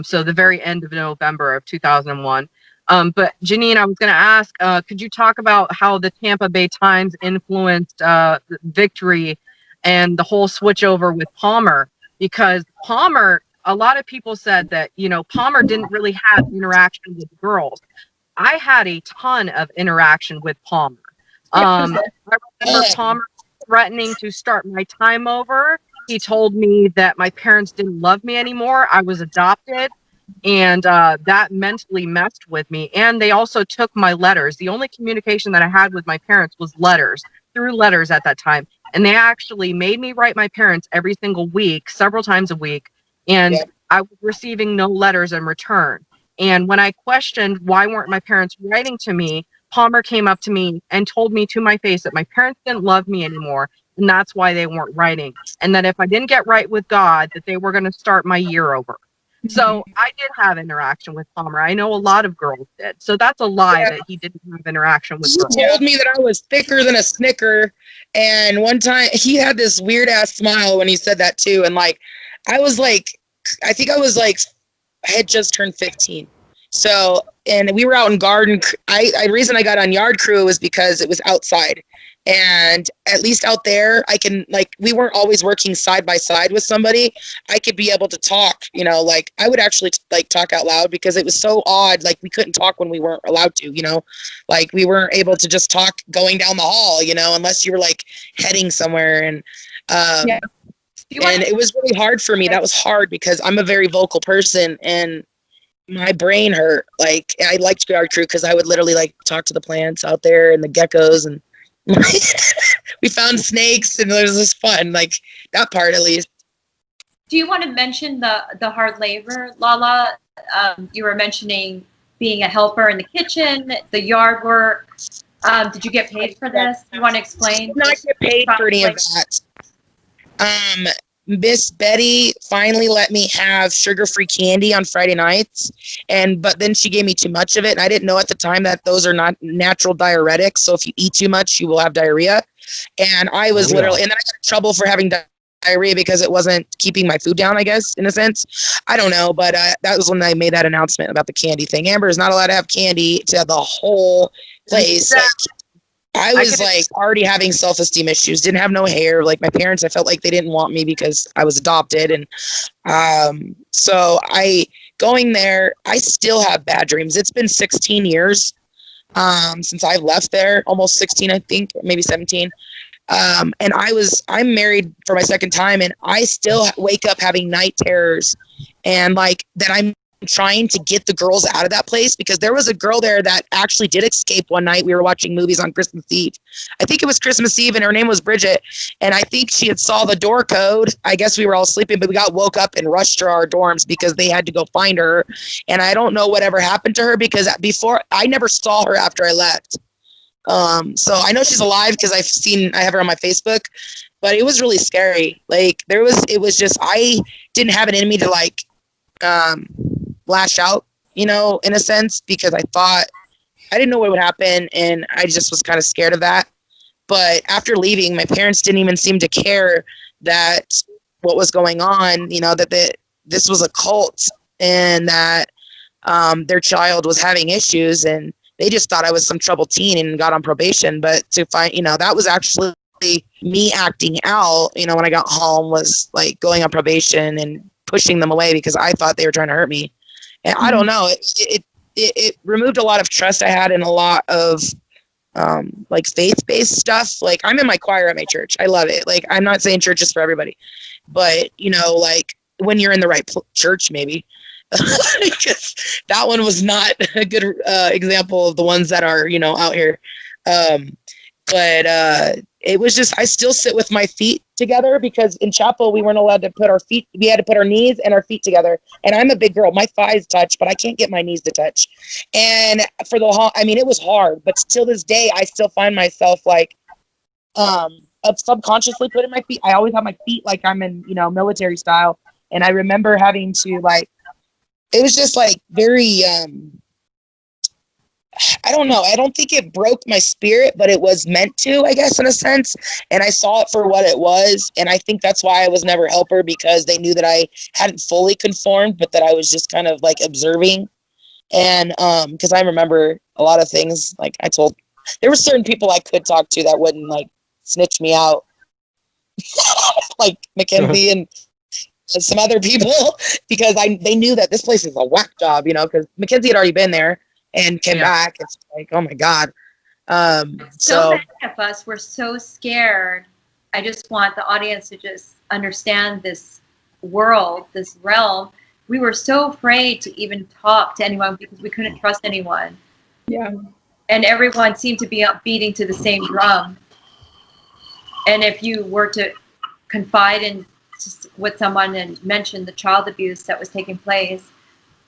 So the very end of November of 2001. But Janine, I was going to ask, could you talk about how the Tampa Bay Times influenced Victory and the whole switchover with Palmer? Because Palmer, a lot of people said that, Palmer didn't really have interaction with girls. I had a ton of interaction with Palmer. I remember Palmer threatening to start my time over. He told me that my parents didn't love me anymore. I was adopted. And that mentally messed with me. And they also took my letters. The only communication that I had with my parents was letters, through letters at that time. And they actually made me write my parents every single week, several times a week. And I was receiving no letters in return. And when I questioned why weren't my parents writing to me, Palmer came up to me and told me to my face that my parents didn't love me anymore. And that's why they weren't writing. And that if I didn't get right with God, that they were going to start my year over. So I did have interaction with Palmer. I know a lot of girls did. So that's a lie that he didn't have interaction with girls. He told me that I was thicker than a Snicker. And one time he had this weird ass smile when he said that too. And like, I had just turned 15. So, and we were out in garden. The reason I got on yard crew was because it was outside. And at least out there, we weren't always working side by side with somebody. I could be able to talk, I would actually talk out loud because it was so odd. Like we couldn't talk when we weren't allowed to, like we weren't able to just talk going down the hall, unless you were like heading somewhere. And, and it was really hard for me. That was hard because I'm a very vocal person and my brain hurt. Like I liked yard crew because I would literally talk to the plants out there and the geckos and we found snakes and it was just fun, that part at least. Do you want to mention the hard labor, Lala? You were mentioning being a helper in the kitchen, the yard work. Did you get paid for this? You want to explain? Did not get paid for any of that. Miss Betty finally let me have sugar-free candy on Friday nights, but then she gave me too much of it, and I didn't know at the time that those are not natural diuretics, so if you eat too much, you will have diarrhea. And I was literally, and then I got in trouble for having diarrhea because it wasn't keeping my food down, I guess, in a sense. I don't know, but that was when I made that announcement about the candy thing. Amber is not allowed to have candy to the whole place. I was already having self-esteem issues, didn't have no hair. Like my parents, I felt like they didn't want me because I was adopted. And so going there, I still have bad dreams. It's been 16 years since I left there, almost 16, I think, maybe 17. And I'm married for my second time and I still wake up having night terrors and that I'm trying to get the girls out of that place because there was a girl there that actually did escape one night. We were watching movies on Christmas Eve. I think it was Christmas Eve and her name was Bridget. And I think she had saw the door code. I guess we were all sleeping, but we got woke up and rushed to our dorms because they had to go find her. And I don't know whatever happened to her because before I never saw her after I left. So I know she's alive because I have her on my Facebook, but it was really scary. It was just, I didn't have it in me to lash out, in a sense, because I didn't know what would happen and I just was kind of scared of that. But after leaving, my parents didn't even seem to care that what was going on, that this was a cult and that their child was having issues and they just thought I was some troubled teen and got on probation. But to find, that was actually me acting out, when I got home was going on probation and pushing them away because I thought they were trying to hurt me. And I don't know, it removed a lot of trust I had in a lot of faith-based stuff. I'm in my choir at my church. I love it. I'm not saying church is for everybody, but when you're in the right church, maybe because that one was not a good example of the ones that are, you know, out here. But it was just, I still sit with my feet together because in chapel we weren't allowed to put our feet, we had to put our knees and our feet together. And I'm a big girl, my thighs touch, but I can't get my knees to touch. And for the whole, I mean, it was hard, but till this day, I still find myself like, subconsciously putting my feet, I always have my feet like I'm in, you know, military style. And I remember having to like, it was just like very, I don't know. I don't think it broke my spirit, but it was meant to, I guess, in a sense. And I saw it for what it was. And I think that's why I was never a helper, because they knew that I hadn't fully conformed, but that I was just kind of like observing. And because I remember a lot of things, like I told, there were certain people I could talk to that wouldn't like snitch me out, like Mackenzie and some other people, because they knew that this place is a whack job, you know, because Mackenzie had already been there and came back. It's like, oh my God. So many of us were so scared. I just want the audience to just understand this world, this realm. We were so afraid to even talk to anyone because we couldn't trust anyone. Yeah. And everyone seemed to be beating to the same drum. And if you were to confide in with someone and mention the child abuse that was taking place,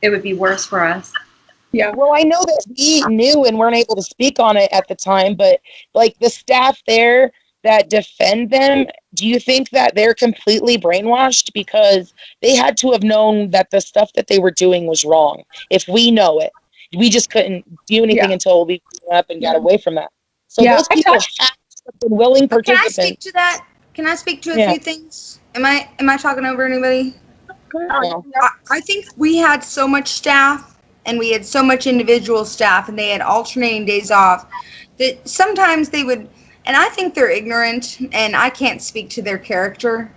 it would be worse for us. Yeah. Well, I know that we knew and weren't able to speak on it at the time, but like the staff there that defend them, do you think that they're completely brainwashed? Because they had to have known that the stuff that they were doing was wrong. If we know it, we just couldn't do anything until we grew up and got away from that. So those people have been willing participants. Can I speak to that? Can I speak to a few things? Am I talking over anybody? I think we had so much staff and we had so much individual staff and they had alternating days off that sometimes they would, and I think they're ignorant and I can't speak to their character.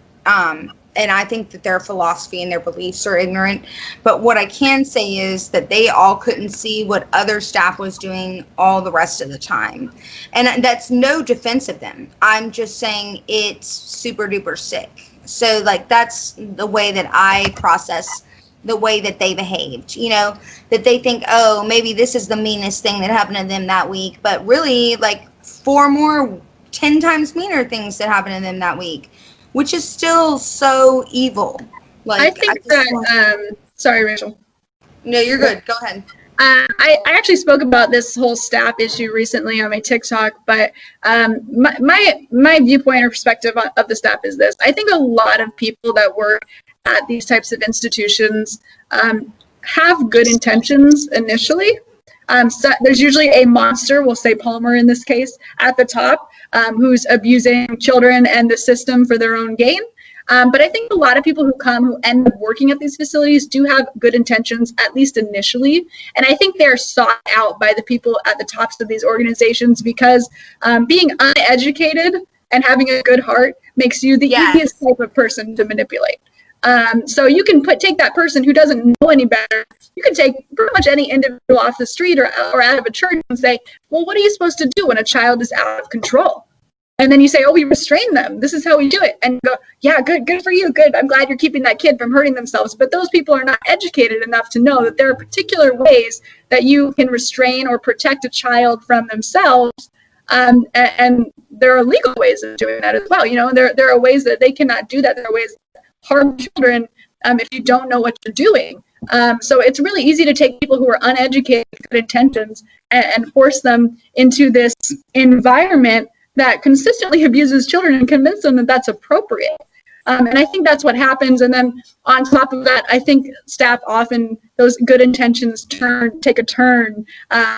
And I think that their philosophy and their beliefs are ignorant. But what I can say is that they all couldn't see what other staff was doing all the rest of the time. And that's no defense of them. I'm just saying it's super duper sick. So like that's the way that I process the way that they behaved, you know, that they think, oh, maybe this is the meanest thing that happened to them that week. But really like 10 times meaner things that happened to them that week, which is still so evil. Like I think sorry, Rachel. No, you're good. Go ahead. I actually spoke about this whole staff issue recently on my TikTok, but my viewpoint or perspective of the staff is this. I think a lot of people that work at these types of institutions have good intentions initially. So there's usually a monster, we'll say Palmer in this case, at the top, who's abusing children and the system for their own gain. But I think a lot of people who end up working at these facilities do have good intentions, at least initially. And I think they're sought out by the people at the tops of these organizations because being uneducated and having a good heart makes you the easiest type of person to manipulate. So you can take that person who doesn't know any better. You can take pretty much any individual off the street or out of a church and say, well, what are you supposed to do when a child is out of control? And then you say, oh, we restrain them. This is how we do it. And go, yeah, good for you. Good. I'm glad you're keeping that kid from hurting themselves. But those people are not educated enough to know that there are particular ways that you can restrain or protect a child from themselves. And there are legal ways of doing that as well. You know, there are ways that they cannot do that. There are ways that harm children if you don't know what you're doing. So it's really easy to take people who are uneducated, good intentions, and force them into this environment that consistently abuses children and convince them that that's appropriate. And I think that's what happens. And then on top of that, I think staff often, those good intentions take a turn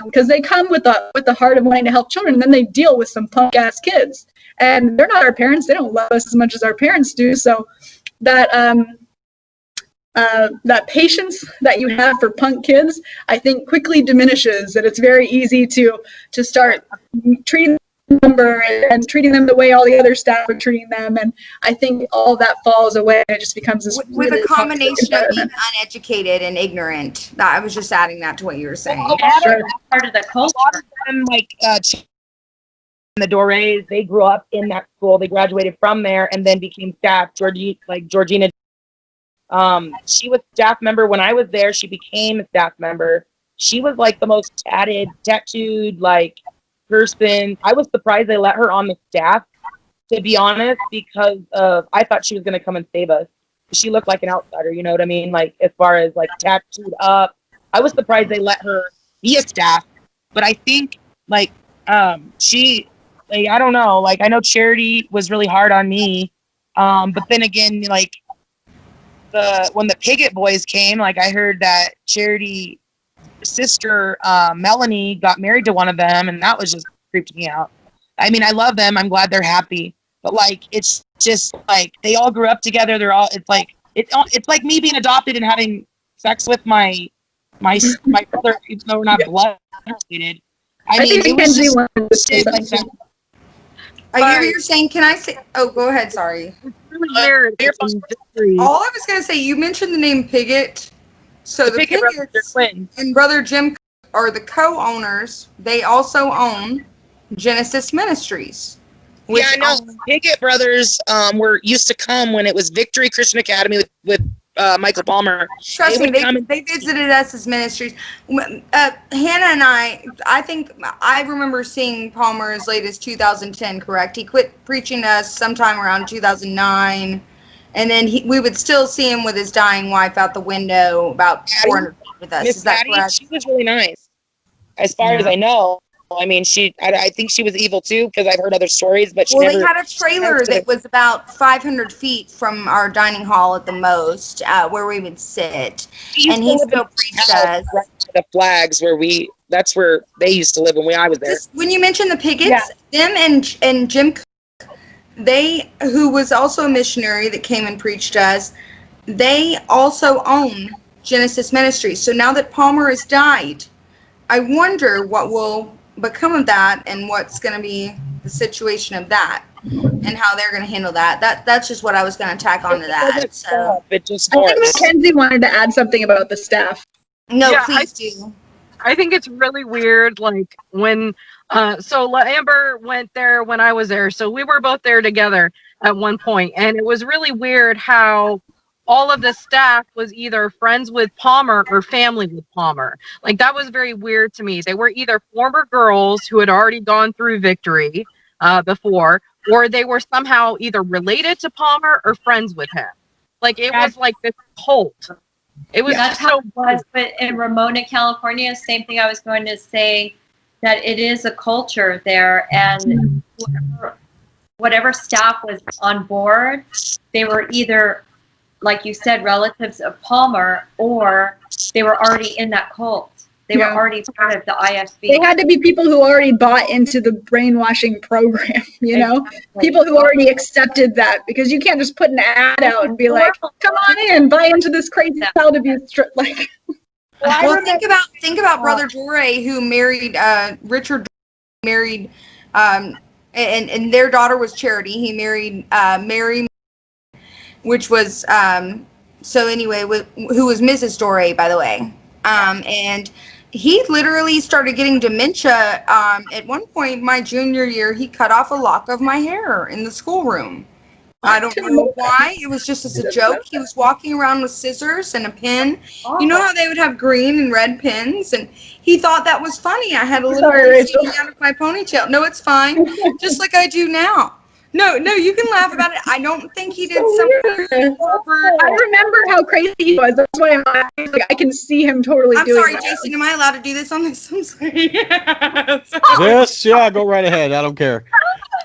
because they come with the heart of wanting to help children, and then they deal with some punk ass kids. And they're not our parents. They don't love us as much as our parents do. So that that patience that you have for punk kids, I think quickly diminishes. That it's very easy to start treating them and treating them the way all the other staff are treating them, and I think all that falls away. It just becomes this with really a combination of being uneducated and ignorant. I was just adding that to what you were saying. Part of the culture. A lot of them, like the Dores, they grew up in that school. They graduated from there and then became staff. Georgina, She was staff member when I was there. She became a staff member. She was like the most tattooed like person. I was surprised they let her on the staff, to be honest, because I thought she was gonna come and save us. She looked like an outsider, you know what I mean? Like as far as like tattooed up. I was surprised they let her be a staff. But I think like she like I don't know, like I know Charity was really hard on me. But then again, like when the Piggott boys came, like I heard that Charity sister Melanie got married to one of them, and that was just creeped me out. I mean, I love them. I'm glad they're happy, but like it's just like they all grew up together. They're all. It's like me being adopted and having sex with my brother, even though we're not blood related. I mean, think it was Mackenzie just wanted to say shit like that. something. I hear you're saying, can I say, oh, go ahead, sorry. Really weird. All I was going to say, you mentioned the name Piggott. So the Piggott brothers, they're Pigotts twins. and Brother Jim are the co-owners. They also own Genesis Ministries. Yeah, I know. Piggott brothers used to come when it was Victory Christian Academy with Michael Palmer. Trust They me, would come and- they visited us as ministries. Hannah and I think I remember seeing Palmer as late as 2010, correct? He quit preaching to us sometime around 2009. And then we would still see him with his dying wife out the window about 400 feet with us. Miss Is that Patty, correct? she was really nice. As far as I know. I mean, I think she was evil too, because I've heard other stories, but she Well, never. they had a trailer that was about 500 feet from our dining hall at the most, where we would sit. And he still preached us. Right by the flags that's where they used to live when I was there. Just, when you mentioned the Pigotts, them and Jim Cook, who was also a missionary that came and preached us, they also own Genesis Ministries. So now that Palmer has died, I wonder what will become of that and what's going to be the situation of that and how they're going to handle that. That's just what I was going to tack onto that. So It just I think Mackenzie wanted to add something about the staff. no, Yeah, please do. I think it's really weird, like when so Amber went there when I was there, so we were both there together at one point, and it was really weird how all of the staff was either friends with Palmer or family with Palmer. Like that was very weird to me. They were either former girls who had already gone through Victory before, or they were somehow either related to Palmer or friends with him. Like it was like this cult. It was That's so how it was, but in Ramona, California, same thing I was going to say, that it is a culture there, and whatever staff was on board, they were either, like you said, relatives of Palmer, or they were already in that cult. They were already part of the IFB. They had to be people who already bought into the brainwashing program, you know? Exactly. People who already accepted that, because you can't just put an ad out and be like, come on in, buy into this crazy child abuse like. Well, think about Brother Dore, who married Richard, married, and their daughter was Charity. He married Mary, which was so anyway, who was Mrs. Dore, by the way, and he literally started getting dementia. At one point, my junior year, he cut off a lock of my hair in the schoolroom. I don't know why. It was just as a joke. He was walking around with scissors and a pin. You know how they would have green and red pins? And he thought that was funny. I had a little bit sticking out of my ponytail. No, it's fine. Just like I do now. No, you can laugh about it. I don't think he did something awkward. I remember how crazy he was. That's why I'm laughing. Like, I can see him totally I'm doing sorry, that. Jason. Am I allowed to do this on this? I'm sorry. Yes, yeah, go right ahead. I don't care.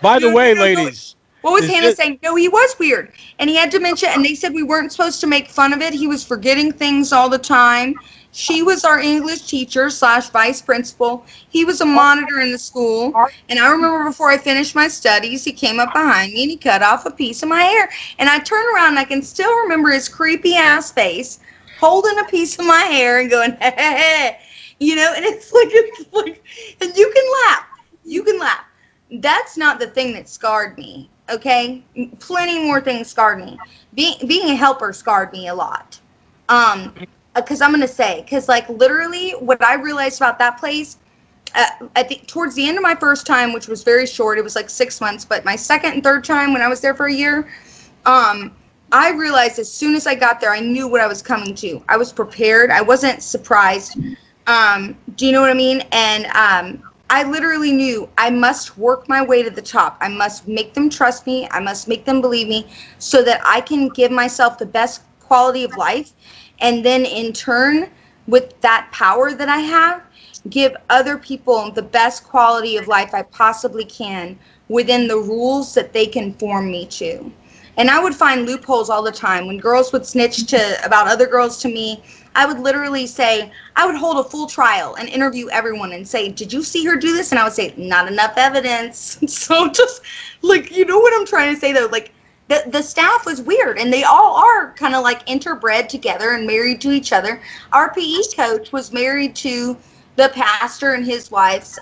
By the way, ladies. What was Is Hannah it- saying? No, he was weird. And he had dementia, and they said we weren't supposed to make fun of it. He was forgetting things all the time. She was our English teacher / vice principal. He was a monitor in the school. And I remember before I finished my studies, he came up behind me and he cut off a piece of my hair. And I turned around and I can still remember his creepy ass face holding a piece of my hair and going, hey, hey, hey. You know, and it's like, and you can laugh. You can laugh. That's not the thing that scarred me, okay? Plenty more things scarred me. Being a helper scarred me a lot. Because I'm going to say, because like literally what I realized about that place, towards the end of my first time, which was very short, it was like 6 months, but my second and third time when I was there for a year, I realized as soon as I got there, I knew what I was coming to. I was prepared. I wasn't surprised. Do you know what I mean? And I literally knew I must work my way to the top. I must make them trust me. I must make them believe me so that I can give myself the best quality of life. And then in turn, with that power that I have, give other people the best quality of life I possibly can within the rules that they can form me to. And I would find loopholes all the time. When girls would snitch about other girls to me, I would literally say, I would hold a full trial and interview everyone and say, did you see her do this? And I would say, not enough evidence. So just, like, you know what I'm trying to say, though? Like, the staff was weird, and they all are kind of, like, interbred together and married to each other. Our PE coach was married to the pastor and his wife's,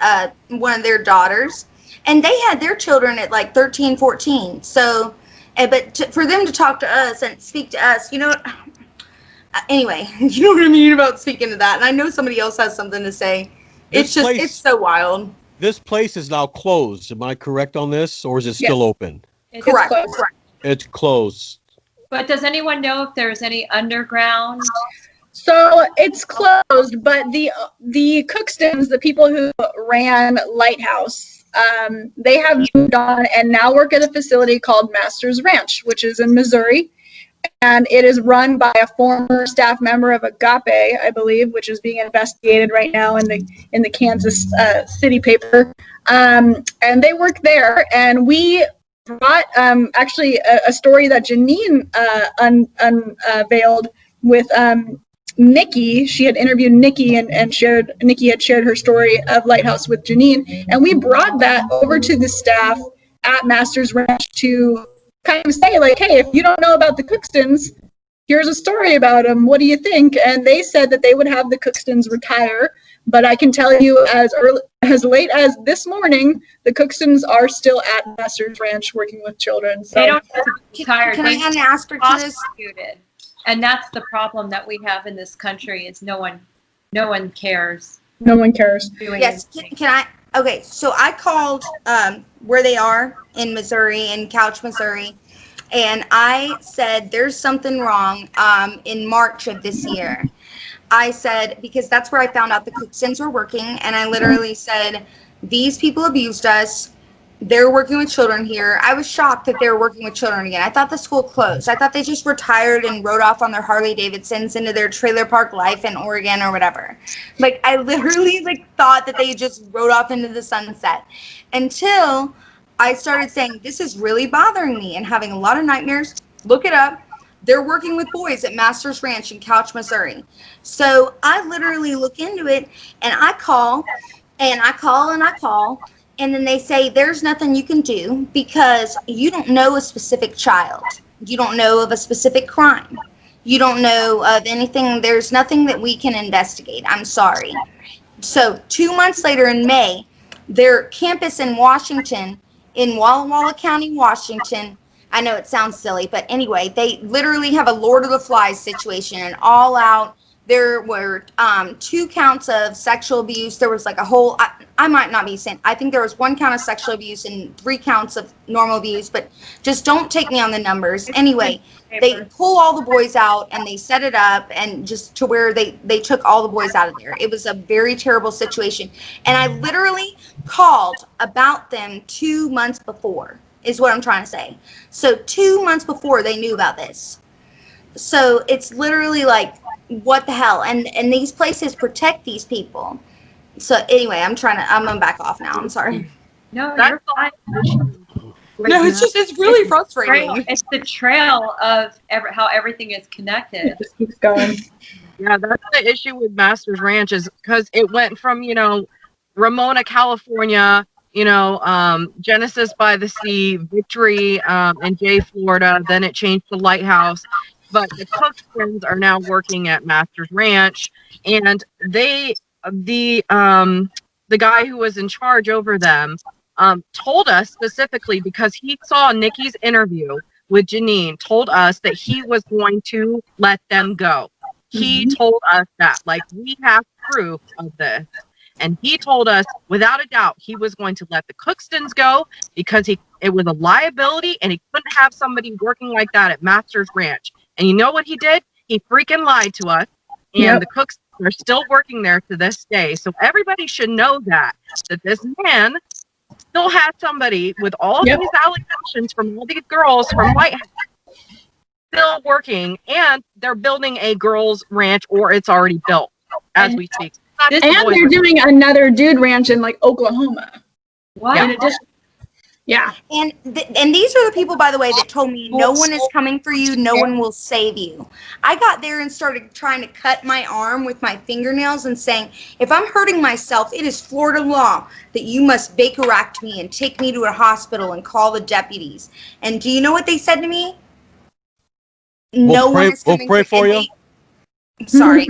one of their daughters. And they had their children at, like, 13, 14. So... but for them to talk to us and speak to us, you know, anyway, you know what I mean about speaking to that. And I know somebody else has something to say. It's so wild. This place is now closed. Am I correct on this, or is it still open? It's Correct. closed. It's closed. But does anyone know if there's any underground? So it's closed, but the Cookstons, the people who ran Lighthouse, they have moved on and now work at a facility called Masters Ranch, which is in Missouri. And it is run by a former staff member of Agape, I believe, which is being investigated right now in the Kansas City paper. And they work there. And we brought actually a story that Janine unveiled with Nikki. She had interviewed Nikki and Nikki had shared her story of Lighthouse with Janine, and we brought that over to the staff at Masters Ranch to kind of say, like, hey, if you don't know about the Cookstons, here's a story about them. What do you think? And they said that they would have the Cookstons retire, but I can tell you as late as this morning, the Cookstons are still at Masters Ranch working with children. So They don't have to be retired. Can I add an asterisk to this? Prosecuted. And that's the problem that we have in this country is no one cares. no one cares. Doing Yes, anything. can I? Okay, so I called where they are in Missouri, in Couch, Missouri, and I said there's something wrong in March of this year. I said, because that's where I found out the Cookstons were working, and I literally said, these people abused us. They're working with children here. I was shocked that they were working with children again. I thought the school closed. I thought they just retired and rode off on their Harley Davidsons into their trailer park life in Oregon or whatever. Like, I literally thought that they just rode off into the sunset until I started saying, this is really bothering me and having a lot of nightmares. Look it up. They're working with boys at Masters Ranch in Couch, Missouri. So I literally look into it, and I call, and I call, and I call. And then they say, there's nothing you can do because you don't know a specific child. You don't know of a specific crime. You don't know of anything. There's nothing that we can investigate. I'm sorry. So 2 months later in May, their campus in Washington, in Walla Walla County, Washington, I know it sounds silly, but anyway, they literally have a Lord of the Flies situation, and all out. There were 2 counts of sexual abuse. There was like a whole, I might not be saying, I think there was 1 count of sexual abuse and 3 counts of normal abuse, but just don't take me on the numbers. Anyway, they pull all the boys out and they set it up, and just to where they took all the boys out of there. It was a very terrible situation. And I literally called about them 2 months before, is what I'm trying to say. So 2 months before they knew about this. So it's literally like, what the hell? And these places protect these people. So anyway, I'm gonna back off now. I'm sorry. No, That's you're fine. No, it's really frustrating. It's the trail of how everything is connected. It just keeps going. Yeah, that's the issue with Masters Ranch is because it went from, Ramona, California, Genesis by the Sea, Victory, and Jay, Florida. Then it changed to Lighthouse. But the Cookstons are now working at Masters Ranch, and the guy who was in charge over them told us specifically, because he saw Nikki's interview with Janine, told us that he was going to let them go. He told us that, we have proof of this. And he told us, without a doubt, he was going to let the Cookstons go because it was a liability and he couldn't have somebody working like that at Master's Ranch. And you know what he did? He freaking lied to us. And the Cookstons are still working there to this day. So everybody should know that this man still has somebody with all these allegations from all these girls from Lighthouse still working, and they're building a girls' ranch, or it's already built as we speak. And they're doing another dude ranch in like Oklahoma. What? In addition, And these are the people, by the way, that told me no one is coming for you, no one will save you. I got there and started trying to cut my arm with my fingernails and saying, if I'm hurting myself, it is Florida law that you must Baker Act me and take me to a hospital and call the deputies. And do you know what they said to me? No one is coming for you. Sorry.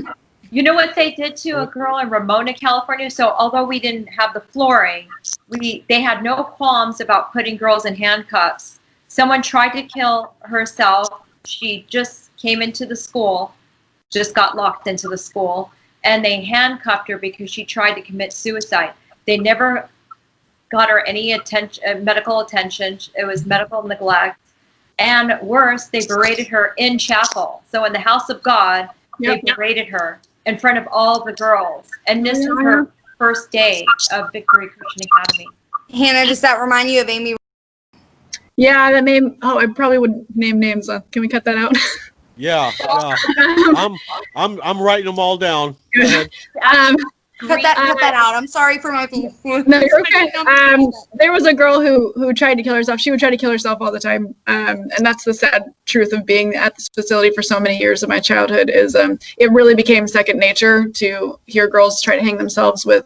You know what they did to a girl in Ramona, California? So although we didn't have the flooring, they had no qualms about putting girls in handcuffs. Someone tried to kill herself. She just came into the school, just got locked into the school, and they handcuffed her because she tried to commit suicide. They never got her any attention, medical attention. It was medical neglect. And worse, they berated her in chapel. So in the house of God, they berated her in front of all the girls. And this was her first day of Victory Christian Academy. Hannah, does that remind you of Amy? yeah, that name. Oh, I probably would name names. Can we cut that out? Yeah. I'm writing them all down. Go ahead. Cut that out. I'm sorry for my. No, you're okay. There was a girl who tried to kill herself. She would try to kill herself all the time. And that's the sad truth of being at this facility for so many years of my childhood is it really became second nature to hear girls try to hang themselves with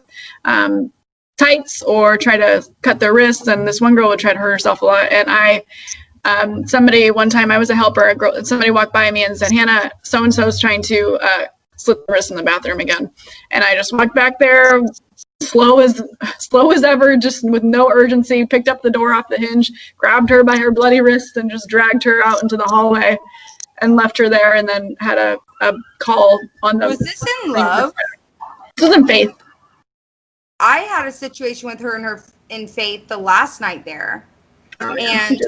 tights or try to cut their wrists. And this one girl would try to hurt herself a lot. And somebody, one time I was a helper, somebody walked by me and said, Hannah, so-and-so's trying to slit the wrist in the bathroom again. And I just walked back there, slow as ever, just with no urgency, picked up the door off the hinge, grabbed her by her bloody wrist and just dragged her out into the hallway and left her there, and then had a call on the... Was this in love? This was in Faith. I had a situation with her in Faith the last night there. And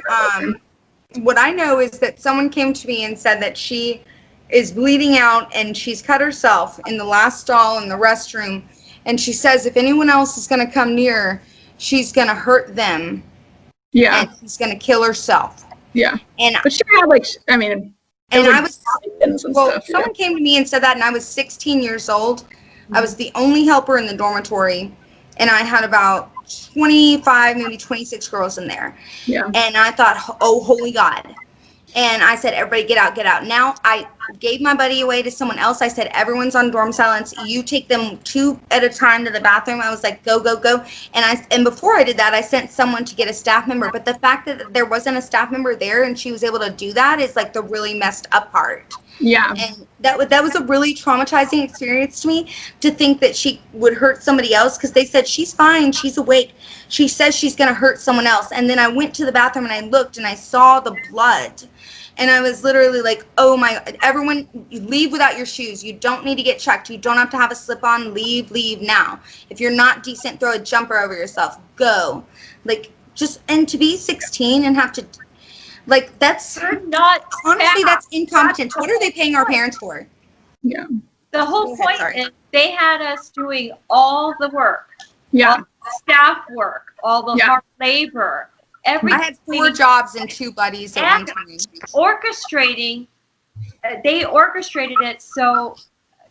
what I know is that someone came to me and said that she is bleeding out and she's cut herself in the last stall in the restroom. And she says if anyone else is going to come near, she's going to hurt them. Yeah. And she's going to kill herself. Yeah. And but she had someone came to me and said that, and I was 16 years old. I was the only helper in the dormitory, and I had about 25, maybe 26 girls in there. Yeah. And I thought, oh, holy God. And I said, everybody get out, get out. Now I gave my buddy away to someone else. I said, everyone's on dorm silence. You take them 2 at a time to the bathroom. I was like, go, go, go. And before I did that, I sent someone to get a staff member. But the fact that there wasn't a staff member there and she was able to do that is like the really messed up part. Yeah. And that was a really traumatizing experience to me, to think that she would hurt somebody else, because they said, she's fine, she's awake. She says she's going to hurt someone else. And then I went to the bathroom and I looked and I saw the blood. And I was literally like, oh my, everyone, leave without your shoes. You don't need to get checked. You don't have to have a slip on. Leave now. If you're not decent, throw a jumper over yourself. Go. And to be 16 and have to, that's not, honestly, that's incompetence. What are they paying our parents for? Yeah. The whole point is they had us doing all the work. Yeah. All the staff work, all the hard labor. I had 4 jobs and 2 buddies at one time. Orchestrating, they orchestrated it so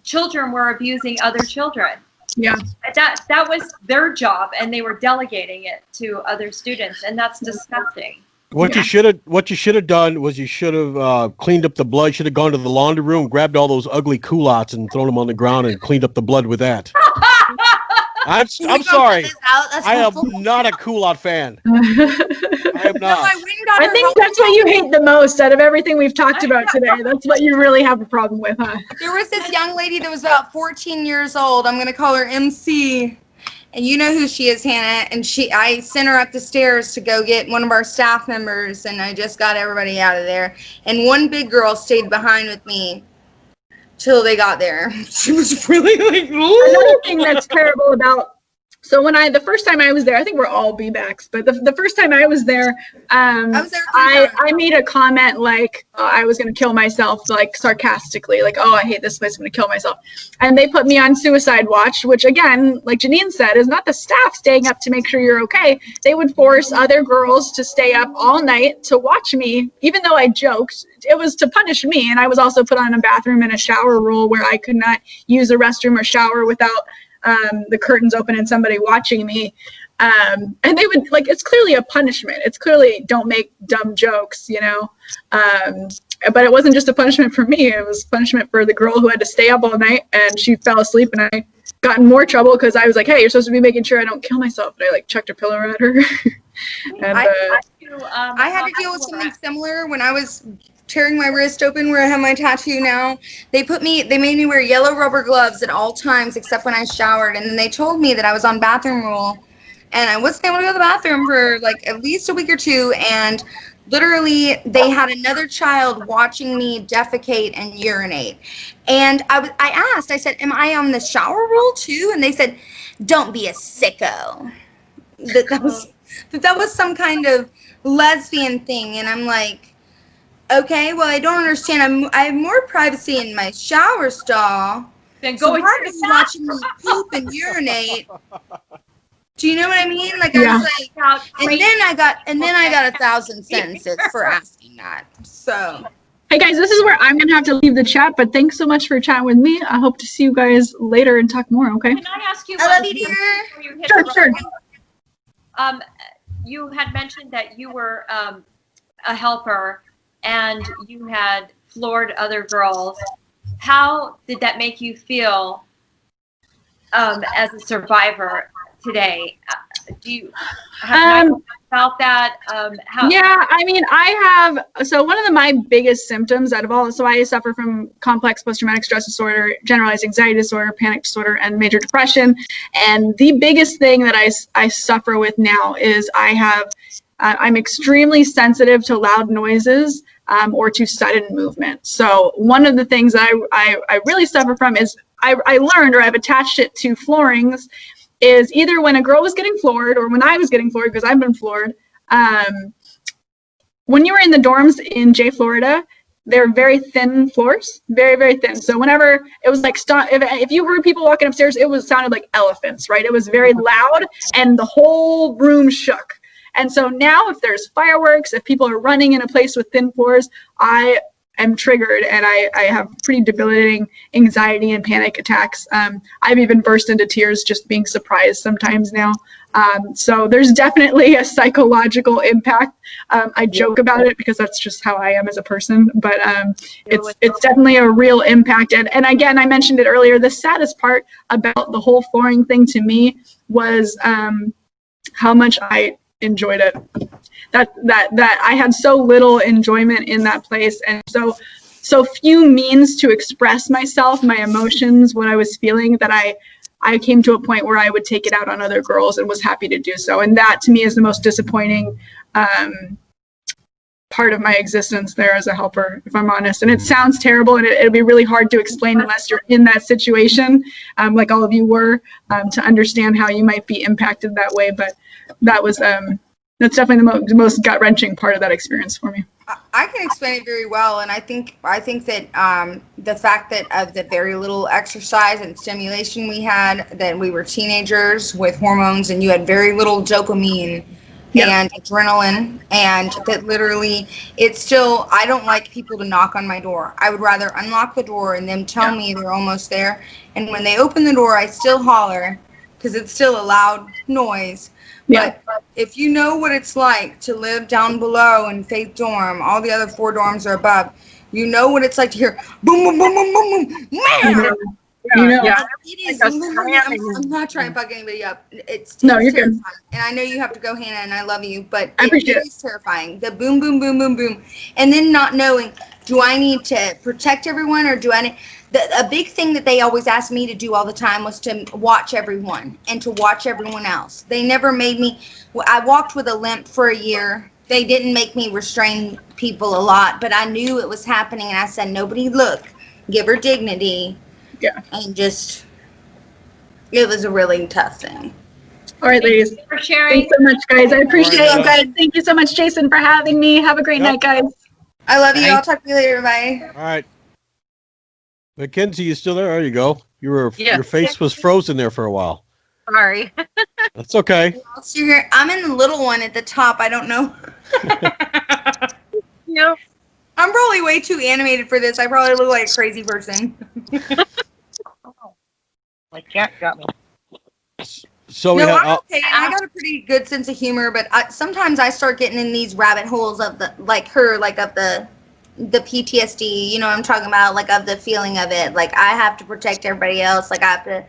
children were abusing other children. Yeah. That was their job, and they were delegating it to other students, and that's disgusting. What you should have done was you should have cleaned up the blood. Should have gone to the laundry room, grabbed all those ugly culottes and thrown them on the ground and cleaned up the blood with that. I'm sorry. I am not a culotte fan. I am not. I think that's what you hate the most out of everything we've talked about today. That's what you really have a problem with, huh? There was this young lady that was about 14 years old. I'm going to call her MC. And you know who she is, Hannah. And I sent her up the stairs to go get one of our staff members, and I just got everybody out of there. And one big girl stayed behind with me till they got there. She was really like, Another thing that's terrible about, so the first time I was there, I think we're all B-backs, but the first time I was there, I was there 3 times. I made a comment like I was going to kill myself, like sarcastically, like, oh, I hate this place, I'm going to kill myself. And they put me on suicide watch, which again, like Janine said, is not the staff staying up to make sure you're okay. They would force other girls to stay up all night to watch me, even though I joked. It was to punish me. And I was also put on a bathroom and a shower rule where I could not use a restroom or shower without the curtains open and somebody watching me. And they would, like, it's clearly a punishment. It's clearly don't make dumb jokes, you know. But it wasn't just a punishment for me. It was punishment for the girl who had to stay up all night, and she fell asleep, and I got in more trouble because I was like, hey, you're supposed to be making sure I don't kill myself. And I, like, chucked a pillow at her. And I had to deal with something similar when I was tearing my wrist open where I have my tattoo now. They made me wear yellow rubber gloves at all times except when I showered, and then they told me that I was on bathroom rule and I wasn't able to go to the bathroom for like at least a week or two, and literally they had another child watching me defecate and urinate. And I asked, I said, am I on the shower rule too? And they said, don't be a sicko. That was some kind of lesbian thing. And I'm like, okay, well, I don't understand. I have more privacy in my shower stall. Then So go why are you watching me poop and urinate? Do you know what I mean? Like, Yeah. I was like, and then I got 1,000 sentences for asking that. So hey guys, this is where I'm gonna have to leave the chat, but thanks so much for chatting with me. I hope to see you guys later and talk more, okay? Can I ask you I one love you, thing dear. before you hit Sure, the sure. button? You had mentioned that you were a helper and you had floored other girls. How did that make you feel as a survivor today? Do you have you felt that? Yeah, I mean, so one of my biggest symptoms out of all, so I suffer from complex post-traumatic stress disorder, generalized anxiety disorder, panic disorder, and major depression. And the biggest thing that I suffer with now is I'm extremely sensitive to loud noises or to sudden movement. So one of the things that I really suffer from is I learned, or I've attached it to floorings, is either when a girl was getting floored or when I was getting floored, because I've been floored. When you were in the dorms in Florida, they're very thin floors, very, very thin. So whenever it was like, if you heard people walking upstairs, it sounded like elephants, right? It was very loud and the whole room shook. And so now if there's fireworks, if people are running in a place with thin floors, I am triggered and I have pretty debilitating anxiety and panic attacks. I've even burst into tears just being surprised sometimes now. So there's definitely a psychological impact. I joke about it because that's just how I am as a person, but it's definitely a real impact. And again, I mentioned it earlier, the saddest part about the whole flooring thing to me was how much I enjoyed it. That I had so little enjoyment in that place, and so few means to express myself, my emotions, what I was feeling, that I came to a point where I would take it out on other girls and was happy to do so. And that to me is the most disappointing part of my existence there as a helper, if I'm honest. And it sounds terrible, and it'll be really hard to explain unless you're in that situation, like all of you were, to understand how you might be impacted that way. But that was that's definitely the most gut-wrenching part of that experience for me. I can explain it very well, and I think that the fact that of the very little exercise and stimulation we had, that we were teenagers with hormones, and you had very little dopamine and adrenaline, and that literally I don't like people to knock on my door. I would rather unlock the door and them tell me they're almost there, and when they open the door, I still holler because it's still a loud noise. But if you know what it's like to live down below in Faith Dorm, all the other 4 dorms are above, you know what it's like to hear boom, boom, boom, boom, boom, boom. It is literally, I'm not trying to fuck anybody up. It's terrifying. And I know you have to go, Hannah, and I love you, but it is terrifying. The boom, boom, boom, boom, boom. And then not knowing, do I need to protect everyone, or do I need... A big thing that they always asked me to do all the time was to watch everyone and to watch everyone else. They never made me... I walked with a limp for a year. They didn't make me restrain people a lot, but I knew it was happening, and I said, nobody look. give her dignity. Yeah. And just, it was a really tough thing. All right, ladies. Thank you for sharing. Thanks so much, guys. I appreciate All right, you guys. Thank you so much, Jason, for having me. Have a great Yep. night, guys. I love you. Bye. I'll talk to you later. Bye. All right. Mackenzie, you still there? There you go. Your Yes. face was frozen there for a while. Sorry. That's okay. So you're, I'm in the little one at the top. I don't know. Yeah. I'm probably way too animated for this. I probably look like a crazy person. My cat got me. So we No, have, I'm okay. I got a pretty good sense of humor, but sometimes I start getting in these rabbit holes of the, like her, like of the PTSD. You know what I'm talking about? Like of the feeling of it. Like I have to protect everybody else. Like I have to,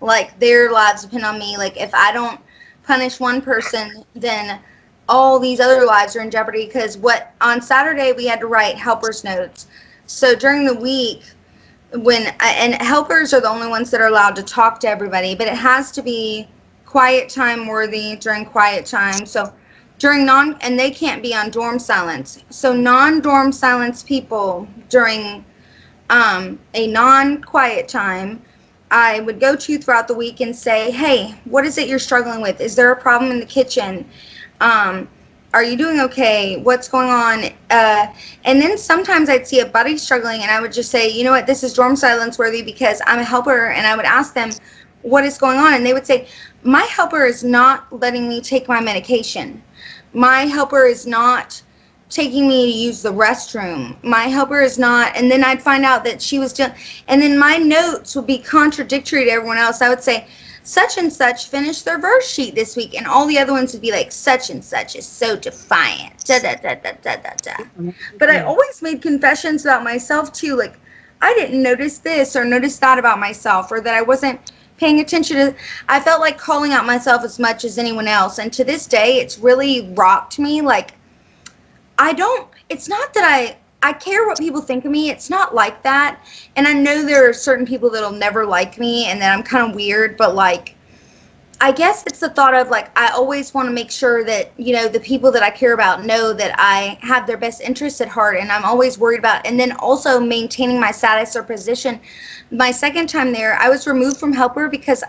like their lives depend on me. Like if I don't punish one person, then all these other lives are in jeopardy. Because on Saturday we had to write helpers notes. So during the week, and helpers are the only ones that are allowed to talk to everybody, but it has to be quiet time worthy during quiet time. So during and they can't be on dorm silence. So non-dorm silence people during a non-quiet time, I would go to throughout the week and say, hey, what is it you're struggling with? Is there a problem in the kitchen? Are you doing okay? What's going on? And then sometimes I'd see a buddy struggling and I would just say, you know what, this is dorm silence worthy because I'm a helper. And I would ask them, what is going on? And they would say, my helper is not letting me take my medication. My helper is not taking me to use the restroom. My helper is not. And then I'd find out that she was doing, and then my notes would be contradictory to everyone else. I would say, such and such finished their verse sheet this week, and all the other ones would be like, such and such is so defiant. Da, da, da, da, da, da, da. But I always made confessions about myself too, like I didn't notice this or notice that about myself, or that I wasn't paying attention to. I felt like calling out myself as much as anyone else, and to this day, it's really rocked me. Like it's not that I care what people think of me. It's not like that. And I know there are certain people that'll never like me and that I'm kind of weird, but like, I guess it's the thought of like, I always want to make sure that, you know, the people that I care about know that I have their best interests at heart, and I'm always worried about, and then also maintaining my status or position. My second time there, I was removed from helper because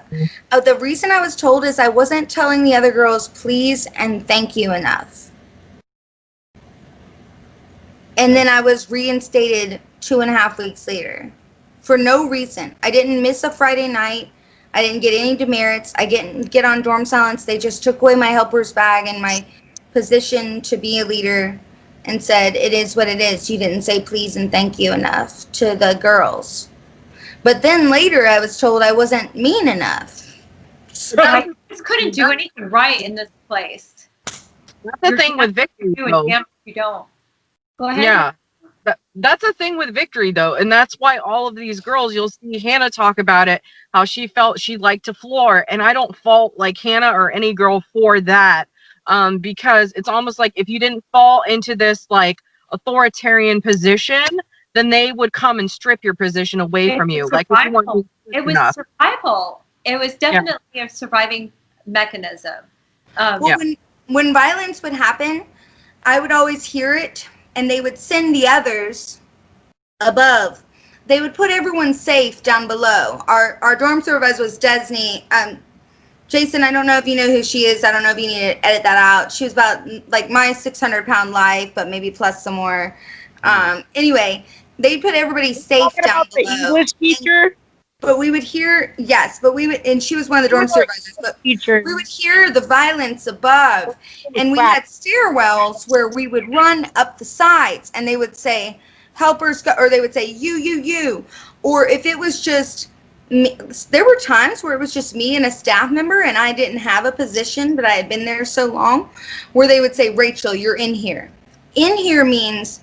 the reason I was told is I wasn't telling the other girls please and thank you enough. And then I was reinstated 2.5 weeks later for no reason. I didn't miss a Friday night. I didn't get any demerits. I didn't get on dorm silence. They just took away my helper's bag and my position to be a leader and said, it is what it is. You didn't say please and thank you enough to the girls. But then later I was told I wasn't mean enough. So I just couldn't do anything right in this place. That's the thing with victory, though. Damn if you don't. Go ahead. Yeah. That's a thing with victory, though. And that's why all of these girls, you'll see Hannah talk about it, how she felt she liked to floor. And I don't fault like Hannah or any girl for that. Because it's almost like if you didn't fall into this like authoritarian position, then they would come and strip your position away from you. Like if you weren't it was enough. survival. It was definitely a surviving mechanism. When violence would happen, I would always hear it, and they would send the others above. They would put everyone safe down below. Our dorm supervisor was Desney. Jason, I don't know if you know who she is. I don't know if you need to edit that out. She was about like my 600-pound life, but maybe plus some more. Anyway, they put everybody safe down below. The English teacher? But we would hear, yes, but we would, and she was one of the dorm supervisors, but we would hear the violence above, and we had stairwells where we would run up the sides, and they would say, helpers, or they would say, you, or if it was just me, there were times where it was just me and a staff member, and I didn't have a position, but I had been there so long, where they would say, Rachel, you're in here. In here means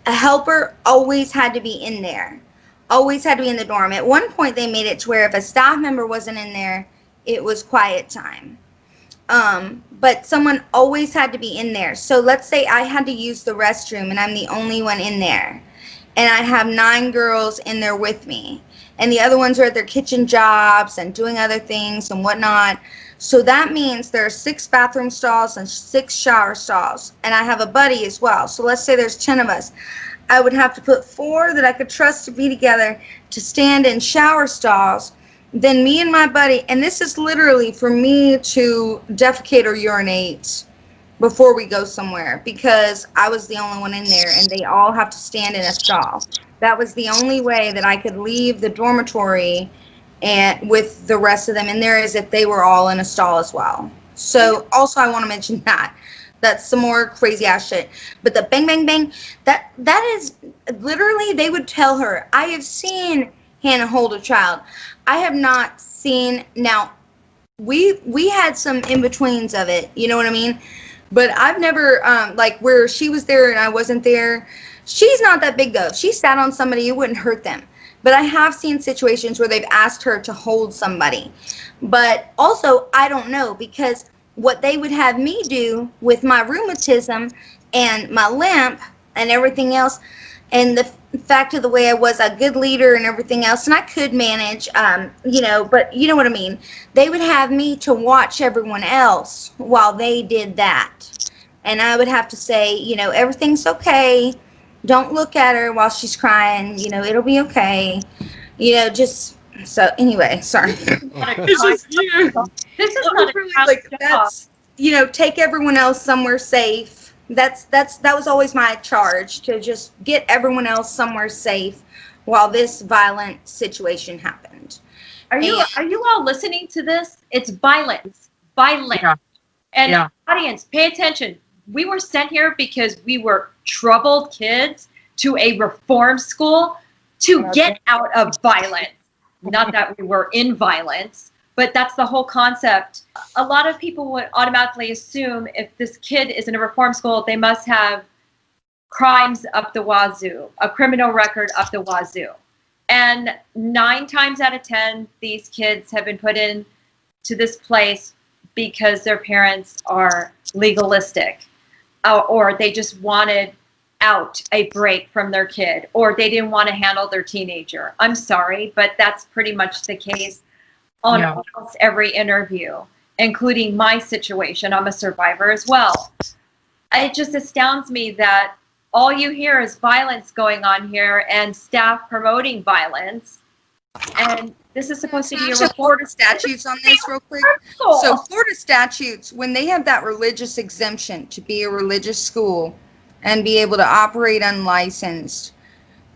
a helper always had to be in there. Always had to be in the dorm. At one point, they made it to where if a staff member wasn't in there, it was quiet time. But someone always had to be in there. So let's say I had to use the restroom and I'm the only one in there. And I have 9 girls in there with me. And the other ones are at their kitchen jobs and doing other things and whatnot. So that means there are 6 bathroom stalls and 6 shower stalls. And I have a buddy as well. So let's say there's 10 of us. I would have to put 4 that I could trust to be together to stand in shower stalls. Then me and my buddy, and this is literally for me to defecate or urinate before we go somewhere, because I was the only one in there and they all have to stand in a stall. That was the only way that I could leave the dormitory and with the rest of them in there, is if they were all in a stall as well. So also I want to mention that. That's some more crazy ass shit. But the bang, bang, bang, that is literally, they would tell her, I have seen Hannah hold a child. I have not seen, now, we had some in-betweens of it, you know what I mean? But I've never, like, where she was there and I wasn't there. She's not that big, though. If she sat on somebody, it wouldn't hurt them. But I have seen situations where they've asked her to hold somebody. But also, I don't know, because what they would have me do with my rheumatism and my limp and everything else, and the fact of the way I was a good leader and everything else, and I could manage, you know, but you know what I mean. They would have me to watch everyone else while they did that. And I would have to say, you know, everything's okay. Don't look at her while she's crying. You know, it'll be okay. You know, just, so anyway, sorry. This is not a Like, that's, you know, take everyone else somewhere safe. That was always my charge, to just get everyone else somewhere safe while this violent situation happened. Are you all listening to this? It's violence. Yeah. And audience, pay attention. We were sent here because we were troubled kids to a reform school to get out of violence. Not that we were in violence, but that's the whole concept. A lot of people would automatically assume if this kid is in a reform school, they must have crimes up the wazoo, a criminal record up the wazoo. And 9 times out of 10, these kids have been put in to this place because their parents are legalistic, or they just wanted out a break from their kid, or they didn't want to handle their teenager. I'm sorry, but that's pretty much the case on almost every interview, including my situation. I'm a survivor as well. It just astounds me that all you hear is violence going on here and staff promoting violence. And this is supposed to be a Florida statutes on this real quick. So Florida statutes, when they have that religious exemption to be a religious school and be able to operate unlicensed,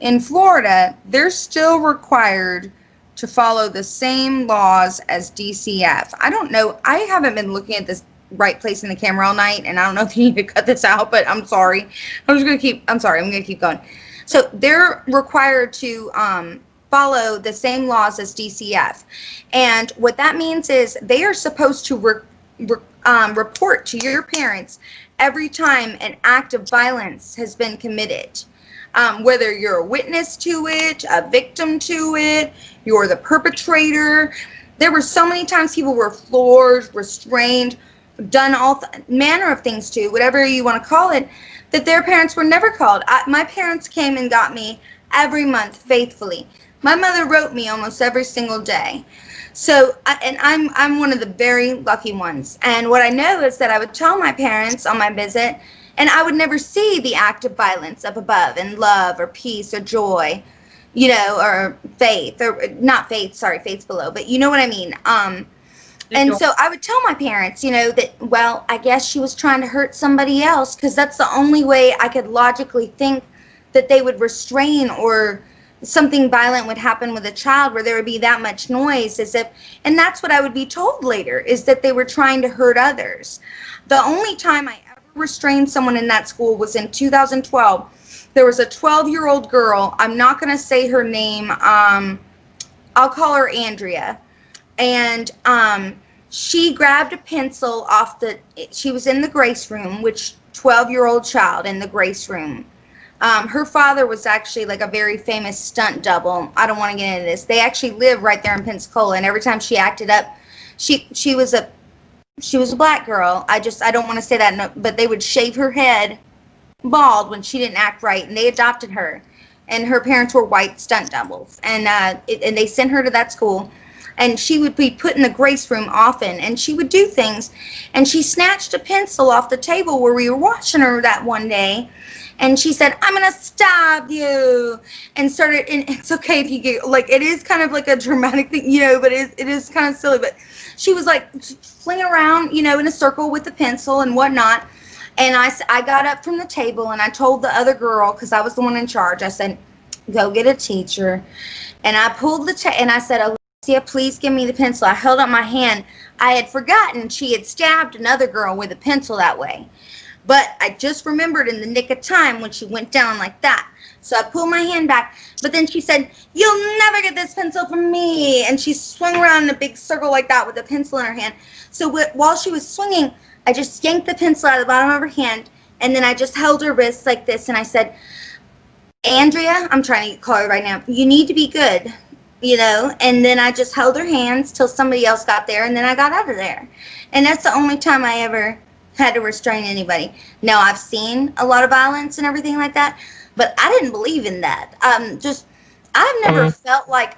in Florida, they're still required to follow the same laws as DCF. I don't know. I haven't been looking at this right place in the camera all night, and I don't know if you need to cut this out, but I'm sorry. I'm going to keep going. So they're required to follow the same laws as DCF. And what that means is they are supposed to report to your parents every time an act of violence has been committed. Whether you're a witness to it, a victim to it, you're the perpetrator. There were so many times people were floored, restrained, done all manner of things to, whatever you want to call it, that their parents were never called. My parents came and got me every month faithfully. My mother wrote me almost every single day. So, and I'm one of the very lucky ones. And what I know is that I would tell my parents on my visit, and I would never see the act of violence up above, and love or peace or joy, you know, or faith, or not faith, sorry, faith's below, but you know what I mean. And so I would tell my parents, you know, that, well, I guess she was trying to hurt somebody else, because that's the only way I could logically think that they would restrain, or something violent would happen with a child where there would be that much noise, as if, and that's what I would be told later, is that they were trying to hurt others. The only time I ever restrained someone in that school was in 2012. There was a 12-year-old girl. I'm not going to say her name. I'll call her Andrea. And she grabbed a pencil she was in the grace room, which 12-year-old child in the grace room. Her father was actually like a very famous stunt double. I don't want to get into this. They actually live right there in Pensacola, and every time she acted up, she was a black girl. I don't want to say that, no, but they would shave her head bald when she didn't act right, and they adopted her. And her parents were white stunt doubles, and they sent her to that school. And she would be put in the grace room often, and she would do things. And she snatched a pencil off the table where we were watching her that one day, And she said, "I'm gonna stab you," and started. And it's okay if you get like, it is kind of like a dramatic thing, but it is kind of silly. But she was like flinging around, in a circle with a pencil and whatnot. And I got up from the table and I told the other girl, because I was the one in charge, I said, "Go get a teacher." And I pulled and I said, "Alicia, please give me the pencil." I held up my hand. I had forgotten she had stabbed another girl with a pencil that way. But I just remembered in the nick of time when she went down like that. So I pulled my hand back. But then she said, "You'll never get this pencil from me." And she swung around in a big circle like that with a pencil in her hand. So while she was swinging, I just yanked the pencil out of the bottom of her hand. And then I just held her wrist like this. And I said, "Andrea," I'm trying to call her right now, "you need to be good." And then I just held her hands till somebody else got there. And then I got out of there. And that's the only time I ever had to restrain anybody. Now, I've seen a lot of violence and everything like that, but I didn't believe in that. I've never felt like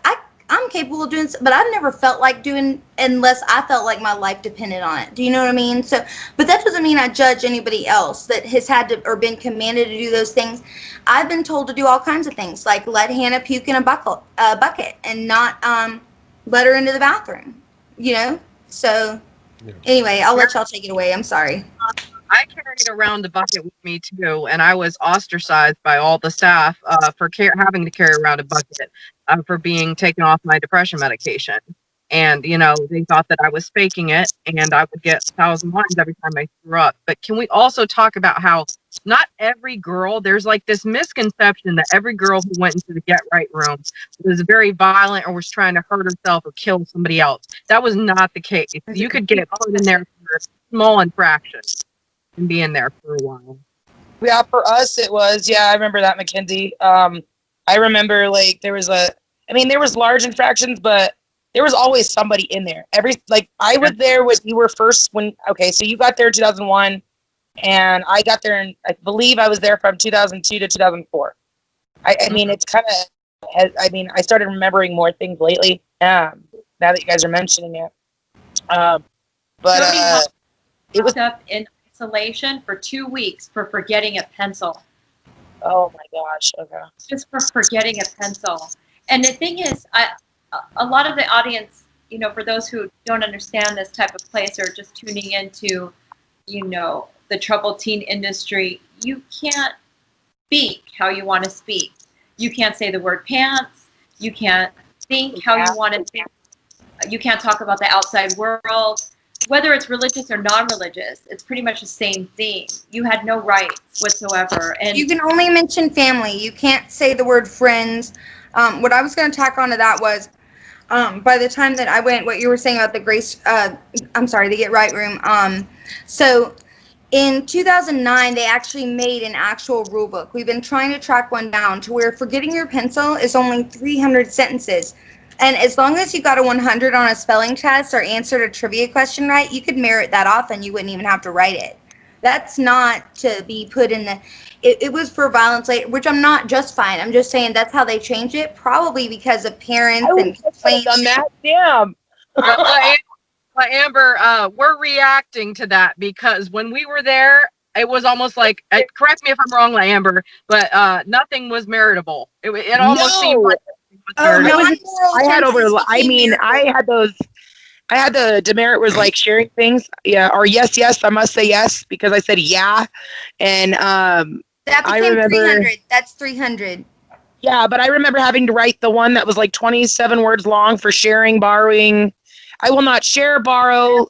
I'm capable of doing, but I've never felt like doing unless I felt like my life depended on it. Do you know what I mean? So, but that doesn't mean I judge anybody else that has had to or been commanded to do those things. I've been told to do all kinds of things, like let Hannah puke in a bucket and not let her into the bathroom. So. Yeah. Anyway, I'll let y'all take it away. I'm sorry. I carried around a bucket with me too, and I was ostracized by all the staff for having to carry around a bucket for being taken off my depression medication. And they thought that I was faking it, and I would get 1,000 lines every time I threw up. But can we also talk about how not every girl? There's like this misconception that every girl who went into the Get Right room was very violent or was trying to hurt herself or kill somebody else. That was not the case. You could get put in there for small infractions and be in there for a while. Yeah, for us it was. Yeah, I remember that, Mackenzie. I remember there was large infractions, but there was always somebody in there. I was there when you were first. So you got there in 2001, and I got there I believe I was there from 2002 to 2004. I mean, it's kind of. I started remembering more things lately. Now that you guys are mentioning it, it was up in isolation for 2 weeks for forgetting a pencil. Oh my gosh! Okay. Just for forgetting a pencil, and the thing is, a lot of the audience, for those who don't understand this type of place or just tuning into, the troubled teen industry, you can't speak how you want to speak. You can't say the word pants. You can't think how you want to think. You can't talk about the outside world. Whether it's religious or non-religious, it's pretty much the same thing. You had no rights whatsoever. And you can only mention family. You can't say the word friends. What I was going to tack onto that was, by the time that I went, what you were saying about the the Get Right room. So in 2009, they actually made an actual rule book. We've been trying to track one down to where forgetting your pencil is only 300 sentences. And as long as you got a 100 on a spelling test or answered a trivia question right, you could merit that off and you wouldn't even have to write it. That's not to be put in the... It was for violence, which I'm not justifying. I'm just saying that's how they changed it, probably because of parents and complaints. On that, damn. Well, Amber, we're reacting to that because when we were there, it was almost like, correct me if I'm wrong, Amber, but nothing was meritable. It almost seemed like I had the demerit was like sharing things, or yes, I must say yes because I said yeah, and that became 300. That's 300. Yeah, but I remember having to write the one that was like 27 words long for sharing, borrowing. I will not share, borrow,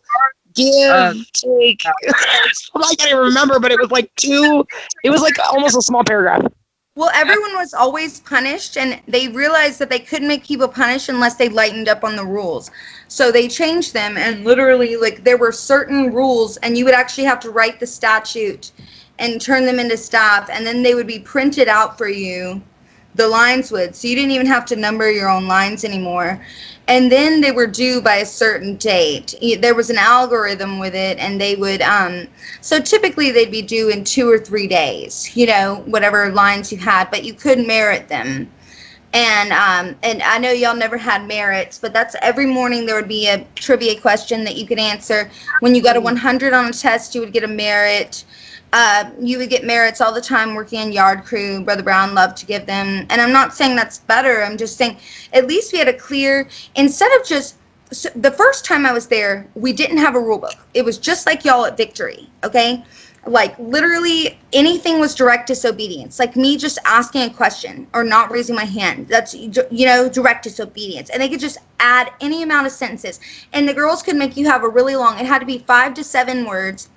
give, take. I can't even remember, but it was like it was like almost a small paragraph. Well, everyone was always punished, and they realized that they couldn't make people punished unless they lightened up on the rules. So they changed them, and literally, there were certain rules, and you would actually have to write the statute and turn them into staff, and then they would be printed out for you. The lines would. So you didn't even have to number your own lines anymore. And then they were due by a certain date. There was an algorithm with it, and they would, so typically they'd be due in 2 or 3 days, whatever lines you had, but you could merit them. And I know y'all never had merits, but that's every morning there would be a trivia question that you could answer. When you got a 100 on a test, you would get a merit. You would get merits all the time working in yard crew. Brother Brown loved to give them. And I'm not saying that's better. I'm just saying at least we had a clear, instead of just, so the first time I was there, we didn't have a rule book. It was just like y'all at Victory, okay? Like literally anything was direct disobedience. Like me just asking a question or not raising my hand. That's, you know, direct disobedience. And they could just add any amount of sentences. And the girls could make you have a really long, it had to be 5 to 7 words.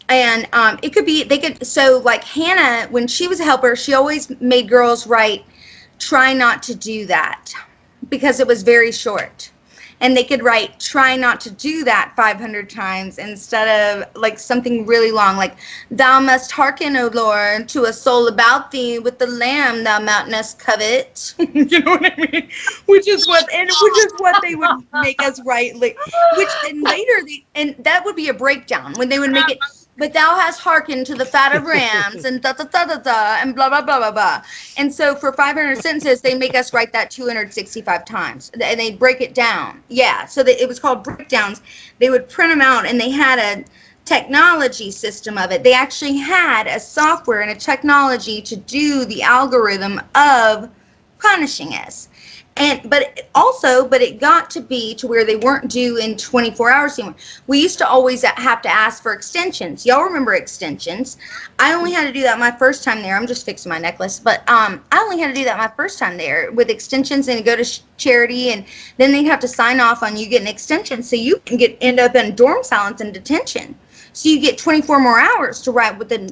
And it could be, they could, so like Hannah, when she was a helper, she always made girls write, try not to do that, because it was very short. And they could write, try not to do that 500 times instead of like something really long, like, thou must hearken, O Lord, to a soul about thee with the lamb thou mountainest covet. You know what I mean? Which is what they would make us write, like, which and later and that would be a breakdown when they would make it. But thou hast hearkened to the fat of rams and da-da-da-da-da and blah, blah, blah, blah, blah. And so for 500 sentences, they make us write that 265 times. And they break it down. Yeah, so it was called breakdowns. They would print them out, and they had a technology system of it. They actually had a software and a technology to do the algorithm of punishing us. But it got to be to where they weren't due in 24 hours anymore. We used to always have to ask for extensions. Y'all remember extensions? I only had to do that my first time there. I'm just fixing my necklace, but I only had to do that my first time there with extensions, and go to charity, and then they'd have to sign off on you getting an extension, so you can end up in dorm silence and detention. So you get 24 more hours to write within.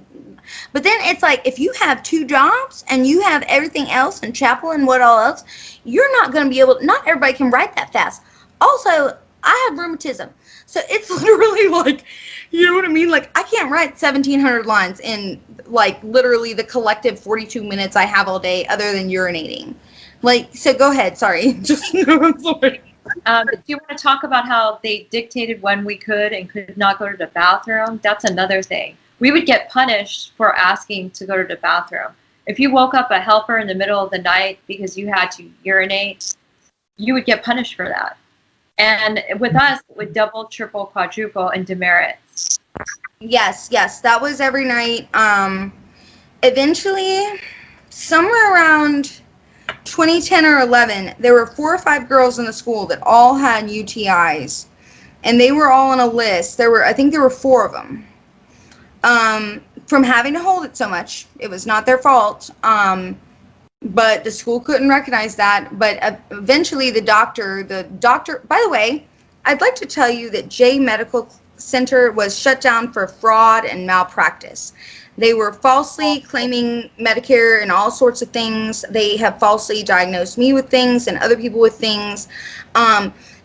But then it's like, if you have 2 jobs and you have everything else and chapel and what all else, you're not going to be able, not everybody can write that fast. Also, I have rheumatism. So it's literally like, you know what I mean? Like, I can't write 1,700 lines in, like, literally the collective 42 minutes I have all day other than urinating. Like, so go ahead. Sorry. Just, I'm sorry. Do you want to talk about how they dictated when we could and could not go to the bathroom? That's another thing. We would get punished for asking to go to the bathroom. If you woke up a helper in the middle of the night because you had to urinate, you would get punished for that. And with us, it would double, triple, quadruple, and demerits. Yes, that was every night. Eventually, somewhere around 2010 or 11, there were 4 or 5 girls in the school that all had UTIs, and they were all on a list. I think there were 4 of them. From having to hold it so much. It was not their fault. But the school couldn't recognize that. But eventually the doctor, by the way, I'd like to tell you that J Medical Center was shut down for fraud and malpractice. They were falsely claiming Medicare and all sorts of things. They have falsely diagnosed me with things and other people with things.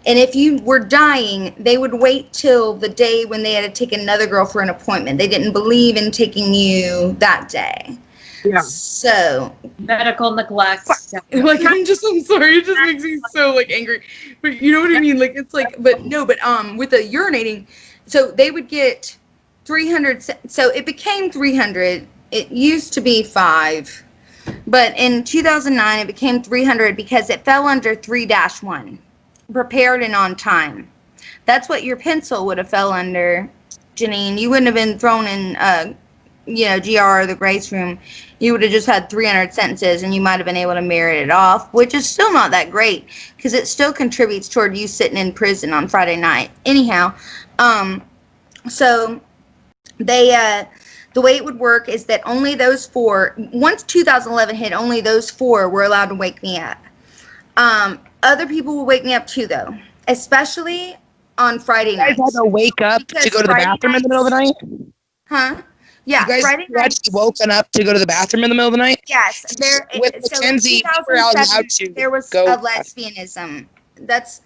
And if you were dying, they would wait till the day when they had to take another girl for an appointment. They didn't believe in taking you that day. Yeah. So medical neglect. Like, I'm sorry. It just makes me so, like, angry. But you know what I mean? Like, it's like, but with the urinating, so they would get 300. So it became 300. It used to be 5. But in 2009, it became 300 because it fell under 3-1. Prepared and on time. That's what your pencil would have fell under, Janine. You wouldn't have been thrown in, GR or the grace room. You would have just had 300 sentences, and you might have been able to merit it off, which is still not that great because it still contributes toward you sitting in prison on Friday night. Anyhow, so they, the way it would work is that only those 4, once 2011 hit, only those 4 were allowed to wake me up. Other people will wake me up too, though, especially on Friday nights. You guys had to wake up to go to the bathroom in the middle of the night? Huh? Yeah, You guys Friday nights. actually woken up to go to the bathroom in the middle of the night? Yes, With Mackenzie, we were allowed to there was go. a lesbianism. That's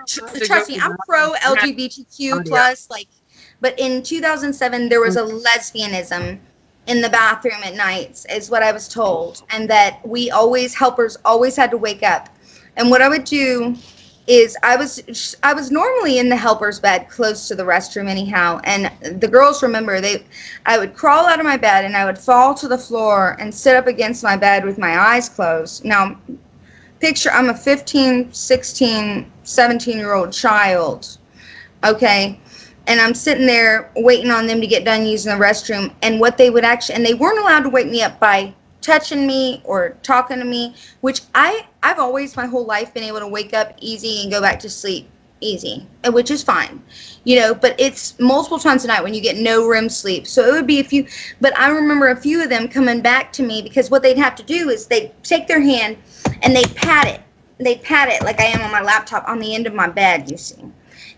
trust me, I'm pro LGBTQ plus, like, but in 2007 there was a lesbianism in the bathroom at nights, is what I was told, and that helpers always had to wake up. And what I would do is I was normally in the helper's bed close to the restroom anyhow, and the girls remember I would crawl out of my bed and I would fall to the floor and sit up against my bed with my eyes closed. Now picture I'm a 15, 16, 17-year-old child, okay, and I'm sitting there waiting on them to get done using the restroom, and what they would actually, and they weren't allowed to wake me up by touching me or talking to me, which I've always my whole life been able to wake up easy and go back to sleep easy, which is fine, you know, but it's multiple times a night when you get no REM sleep. So it would be a few, but I remember a few of them coming back to me, because what they'd have to do is they'd take their hand and they'd pat it like I am on my laptop on the end of my bed, you see.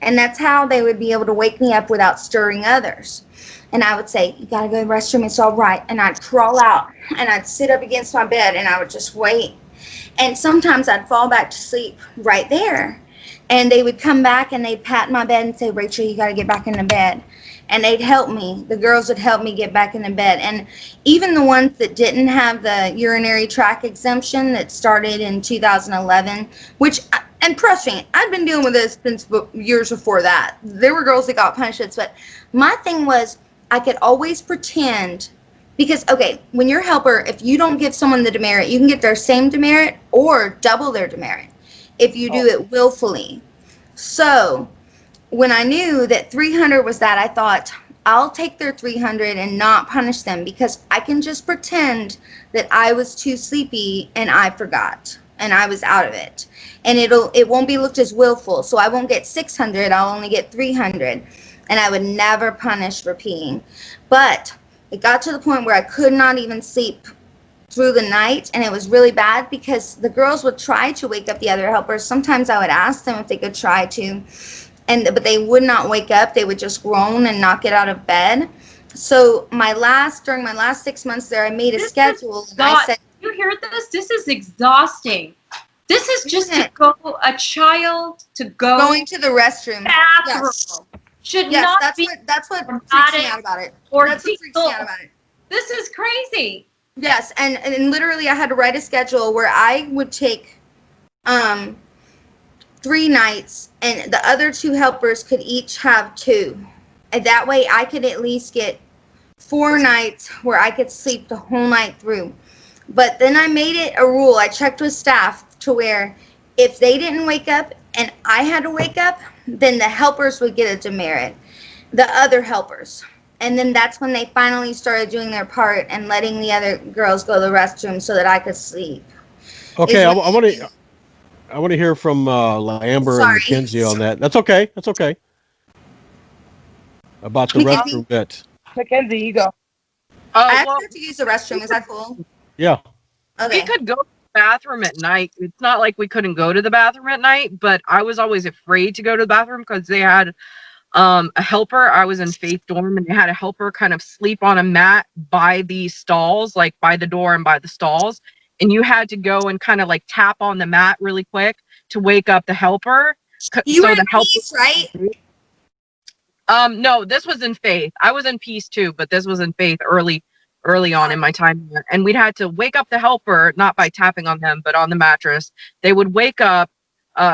And that's how they would be able to wake me up without stirring others. And I would say, you got to go to the restroom, it's all right. And I'd crawl out and I'd sit up against my bed and I would just wait. And sometimes I'd fall back to sleep right there. And they would come back and they'd pat my bed and say, Rachel, you got to get back into bed. And they'd help me. The girls would help me get back into bed. And even the ones that didn't have the urinary tract exemption that started in 2011, which, and trust me, I've been dealing with this since years before that. There were girls that got punished, but my thing was I could always pretend, because, okay, when you're a helper, if you don't give someone the demerit, you can get their same demerit or double their demerit if you do it willfully. So when I knew that 300 was that, I thought, I'll take their 300 and not punish them, because I can just pretend that I was too sleepy and I forgot and I was out of it. And it won't be looked as willful. So I won't get 600, I'll only get 300. And I would never punish for peeing. But it got to the point where I could not even sleep through the night, and it was really bad because the girls would try to wake up the other helpers. Sometimes I would ask them if they could try to, but they would not wake up. They would just groan and not get out of bed. So during my last 6 months there, I made a schedule. And I said, you hear this? This is exhausting. This is just a child to go going to the restroom. Bathroom. Yes. Should not that's be. That's what freaks me out about it. Or that's what freaks me out about it. This is crazy. Yes, and literally I had to write a schedule where I would take 3 nights, and the other 2 helpers could each have 2. And that way I could at least get 4 nights where I could sleep the whole night through. But then I made it a rule. I checked with staff to where if they didn't wake up and I had to wake up, then the helpers would get a demerit, the other helpers. And then that's when they finally started doing their part and letting the other girls go to the restroom so that I could sleep. Okay, I want to hear from Amber and Mackenzie on that. That's okay. That's okay. About the restroom bit. Mackenzie, you go. I actually have to use the restroom. Is that cool? Yeah. We Okay. could go to the bathroom at night. It's not like we couldn't go to the bathroom at night, but I was always afraid to go to the bathroom because they had a helper. I was in Faith dorm, and they had a helper kind of sleep on a mat by the stalls, like by the door and by the stalls. And you had to go and kind of like tap on the mat really quick to wake up the helper. You were in Peace, right? No, this was in Faith. I was in Peace too, but this was in Faith early on in my time here. And we'd had to wake up the helper, not by tapping on them, but on the mattress. They would wake up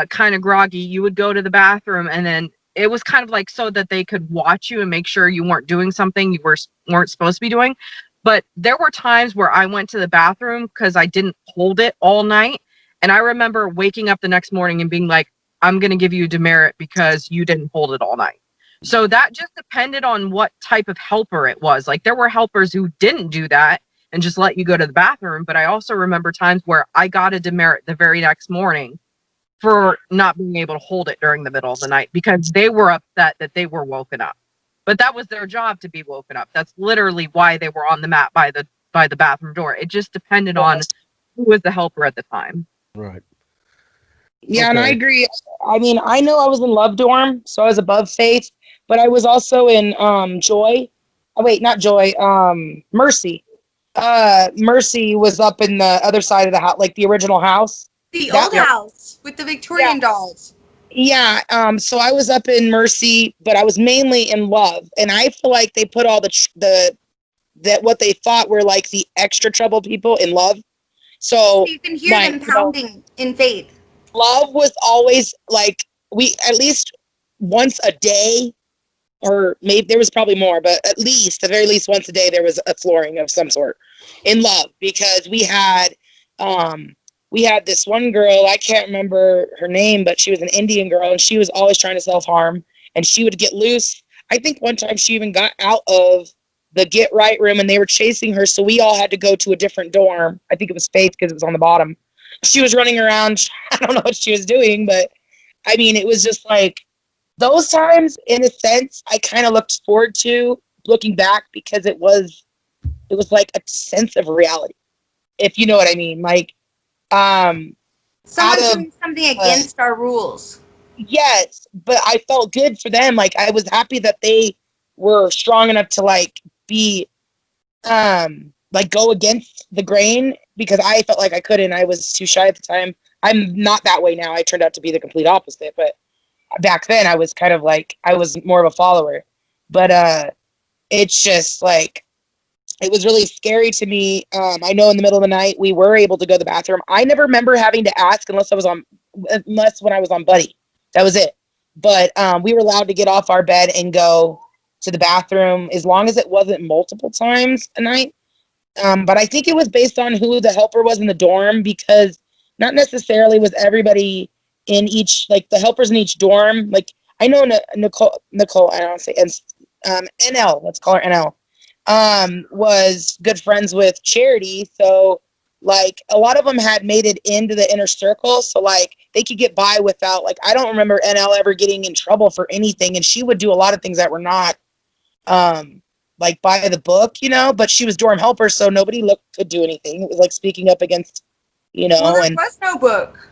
kind of groggy. You would go to the bathroom, and then it was kind of like so that they could watch you and make sure you weren't doing something you weren't supposed to be doing. But there were times where I went to the bathroom because I didn't hold it all night. And I remember waking up the next morning and being like, I'm going to give you a demerit because you didn't hold it all night. So that just depended on what type of helper it was. Like there were helpers who didn't do that and just let you go to the bathroom. But I also remember times where I got a demerit the very next morning for not being able to hold it during the middle of the night because they were upset that they were woken up. But that was their job to be woken up. That's literally why they were on the mat by the bathroom door. It just depended on who was the helper at the time. Right. Yeah, and I agree. I mean, I know I was in Love Dorm, so I was above Faith, but I was also in Joy. Oh, wait, not Joy. Mercy. Mercy was up in the other side of the house, like the original house. The old house with the Victorian dolls. Yeah, so I was up in Mercy, but I was mainly in Love, and I feel like they put all that what they thought were like the extra trouble people in Love. So you can hear them pounding in Faith. Love was always like we at least once a day, or maybe there was probably more, but at the very least once a day there was a flooring of some sort in Love because we had this one girl, I can't remember her name, but she was an Indian girl, and she was always trying to self-harm, and she would get loose I think one time she even got out of the get right room and they were chasing her. So we all had to go to a different dorm. I think it was Faith because it was on the bottom. She was running around. I don't know what she was doing, but I mean, it was just like those times, in a sense, I kind of looked forward to looking back because it was like a sense of reality, if you know what I mean. Like, Someone doing something against our rules. Yes, but I felt good for them. Like, I was happy that they were strong enough to like be, like go against the grain because I felt like I couldn't. I was too shy at the time. I'm not that way now. I turned out to be the complete opposite, but back then I was kind of like, I was more of a follower. But it's just like, it was really scary to me. I know in the middle of the night we were able to go to the bathroom. I never remember having to ask unless when I was on Buddy. That was it. But we were allowed to get off our bed and go to the bathroom as long as it wasn't multiple times a night. But I think it was based on who the helper was in the dorm because not necessarily was everybody in each, like the helpers in each dorm. Like I know Nicole, I don't say, NL, let's call her NL, was good friends with Charity. So like a lot of them had made it into the inner circle. So like they could get by without, like, I don't remember NL ever getting in trouble for anything. And she would do a lot of things that were not, like by the book, you know, but she was dorm helper. So nobody could do anything. It was like speaking up against, you know, well, there was no book.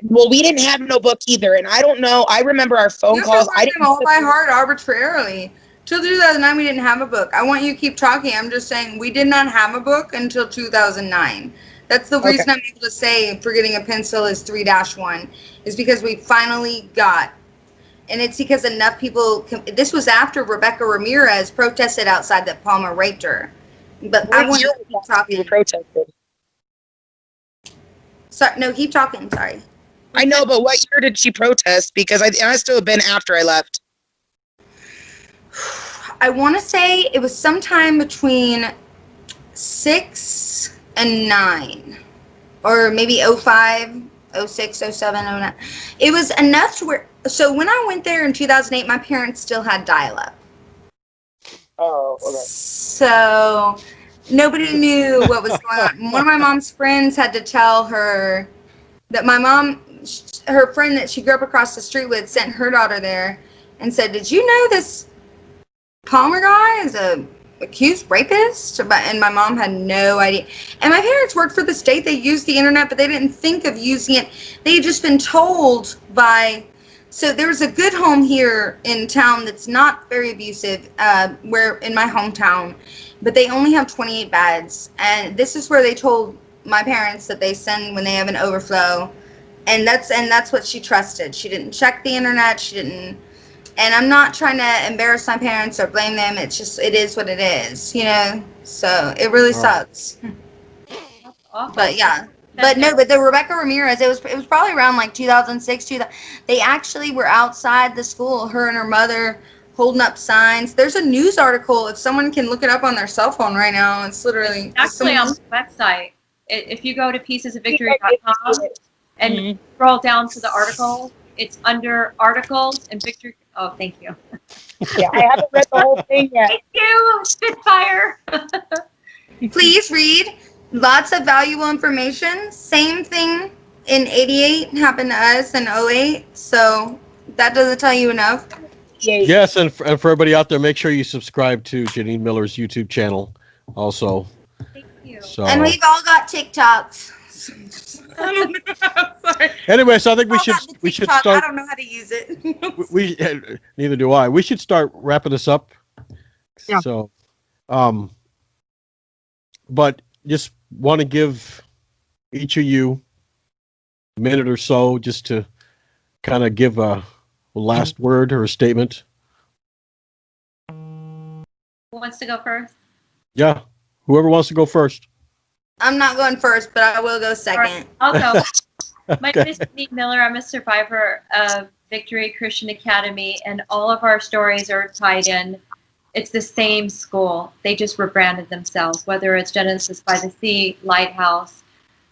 Well, we didn't have no book either. And I don't know. I remember our phone calls. I didn't them all by heart arbitrarily. Till 2009, we didn't have a book. I want you to keep talking. I'm just saying we did not have a book until 2009. That's the reason I'm able to say forgetting a pencil is 3-1 is because we finally got, and it's because enough people, this was after Rebecca Ramirez protested outside that Palmer raped her. But I want you to keep talking. Protested. Sorry, no, keep talking. Sorry. I know, but what year did she protest? Because I still have been after I left. I want to say it was sometime between 6 and 9, or maybe 05, 06, 07, 09. It was enough to where, so when I went there in 2008, my parents still had dial-up. Oh, okay. So nobody knew what was going on. One of my mom's friends had to tell her that my mom, her friend that she grew up across the street with, sent her daughter there and said, "Did you know this Palmer guy is a accused rapist?" And my mom had no idea. And my parents worked for the state. They used the internet, but they didn't think of using it. They had just been told by, so there's a good home here in town that's not very abusive, where in my hometown, but they only have 28 beds. And this is where they told my parents that they send when they have an overflow. And that's what she trusted. She didn't check the internet. She didn't. And I'm not trying to embarrass my parents or blame them. It's just, it is what it is, you know? So it really sucks. That's awful. But yeah. But no, but the Rebecca Ramirez, it was probably around like 2006, they actually were outside the school, her and her mother holding up signs. There's a news article, if someone can look it up on their cell phone right now, it's literally. It's actually on the website. If you go to piecesofvictory.com and scroll down to the article, it's under articles and victory. Oh, thank you. Yeah, I haven't read the whole thing yet. Thank you, Spitfire. Please read. Lots of valuable information. Same thing in 88 happened to us in 08. So that doesn't tell you enough. Yes, and for everybody out there, make sure you subscribe to Janine Miller's YouTube channel also. Thank you. So. And we've all got TikToks. Sorry. Anyway, so I think we should start. I don't know how to use it. we neither do I. We should start wrapping this up. Yeah. So, but just want to give each of you a minute or so just to kind of give a last word or a statement. Who wants to go first? Yeah, whoever wants to go first. I'm not going first, but I will go second. I'll go. My name is Janine Miller. I'm a survivor of Victory Christian Academy, and all of our stories are tied in. It's the same school. They just rebranded themselves, whether it's Genesis by the Sea, Lighthouse,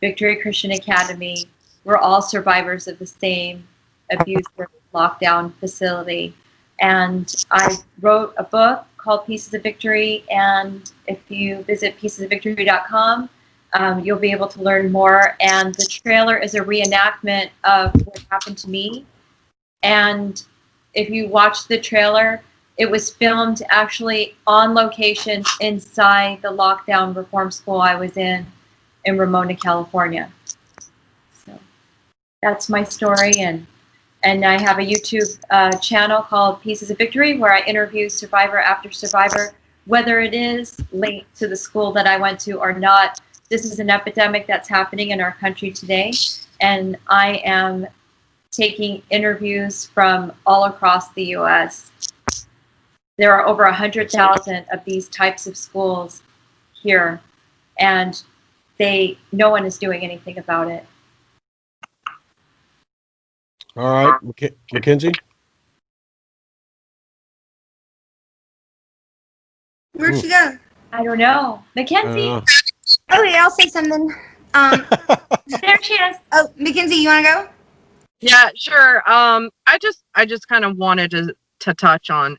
Victory Christian Academy. We're all survivors of the same abusive lockdown facility. And I wrote a book called Pieces of Victory, and if you visit piecesofvictory.com, you'll be able to learn more. And the trailer is a reenactment of what happened to me. And if you watch the trailer, it was filmed actually on location inside the lockdown reform school I was in Ramona, California. So that's my story, and I have a YouTube channel called Pieces of Victory where I interview survivor after survivor, whether it is linked to the school that I went to or not. This is an epidemic that's happening in our country today, and I am taking interviews from all across the U.S. There are over 100,000 of these types of schools here, and no one is doing anything about it. All right, Mackenzie? Where'd she go? I don't know. Mackenzie? Oh, yeah, I'll say something. There she is. Oh, Mackenzie, you want to go? Yeah, sure. I just kind of wanted to touch on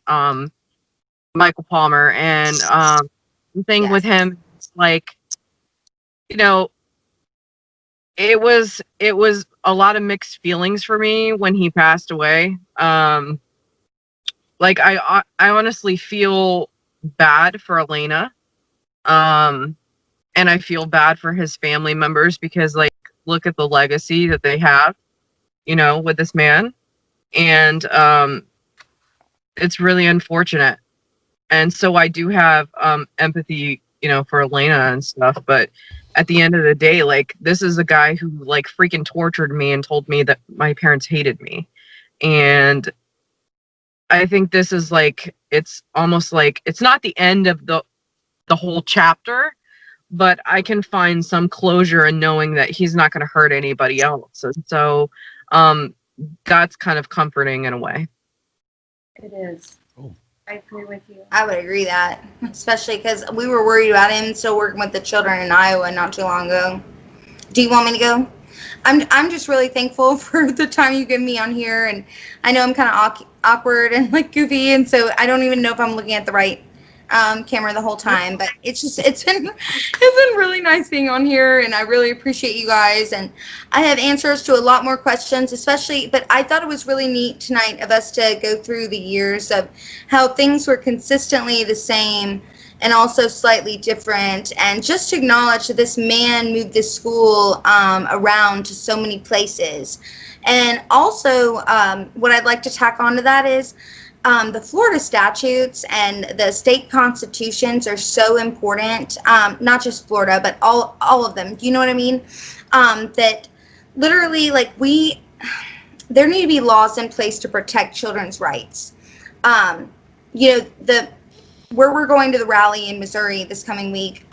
Michael Palmer, and the thing with him, like, you know, it was a lot of mixed feelings for me when he passed away. Like I honestly feel bad for Elena, and I feel bad for his family members because, like, look at the legacy that they have, you know, with this man, and it's really unfortunate. And so I do have empathy, you know, for Elena and stuff, but at the end of the day, like, this is a guy who, like, freaking tortured me and told me that my parents hated me. And I think this is, like, it's almost like it's not the end of the whole chapter, but I can find some closure in knowing that he's not going to hurt anybody else. And so that's kind of comforting in a way. It is. Oh. I agree with you. I would agree that, especially because we were worried about him still working with the children in Iowa not too long ago. Do you want me to go? I'm just really thankful for the time you give me on here, and I know I'm kind of awkward and, like, goofy, and so I don't even know if I'm looking at the right camera the whole time, but it's been really nice being on here, and I really appreciate you guys, and I have answers to a lot more questions, especially, but I thought it was really neat tonight of us to go through the years of how things were consistently the same and also slightly different, and just to acknowledge that this man moved this school around to so many places. And also what I'd like to tack onto that is the Florida statutes and the state constitutions are so important, not just Florida, but all of them. Do you know what I mean? That literally, like, there need to be laws in place to protect children's rights. You know, where we're going to the rally in Missouri this coming week,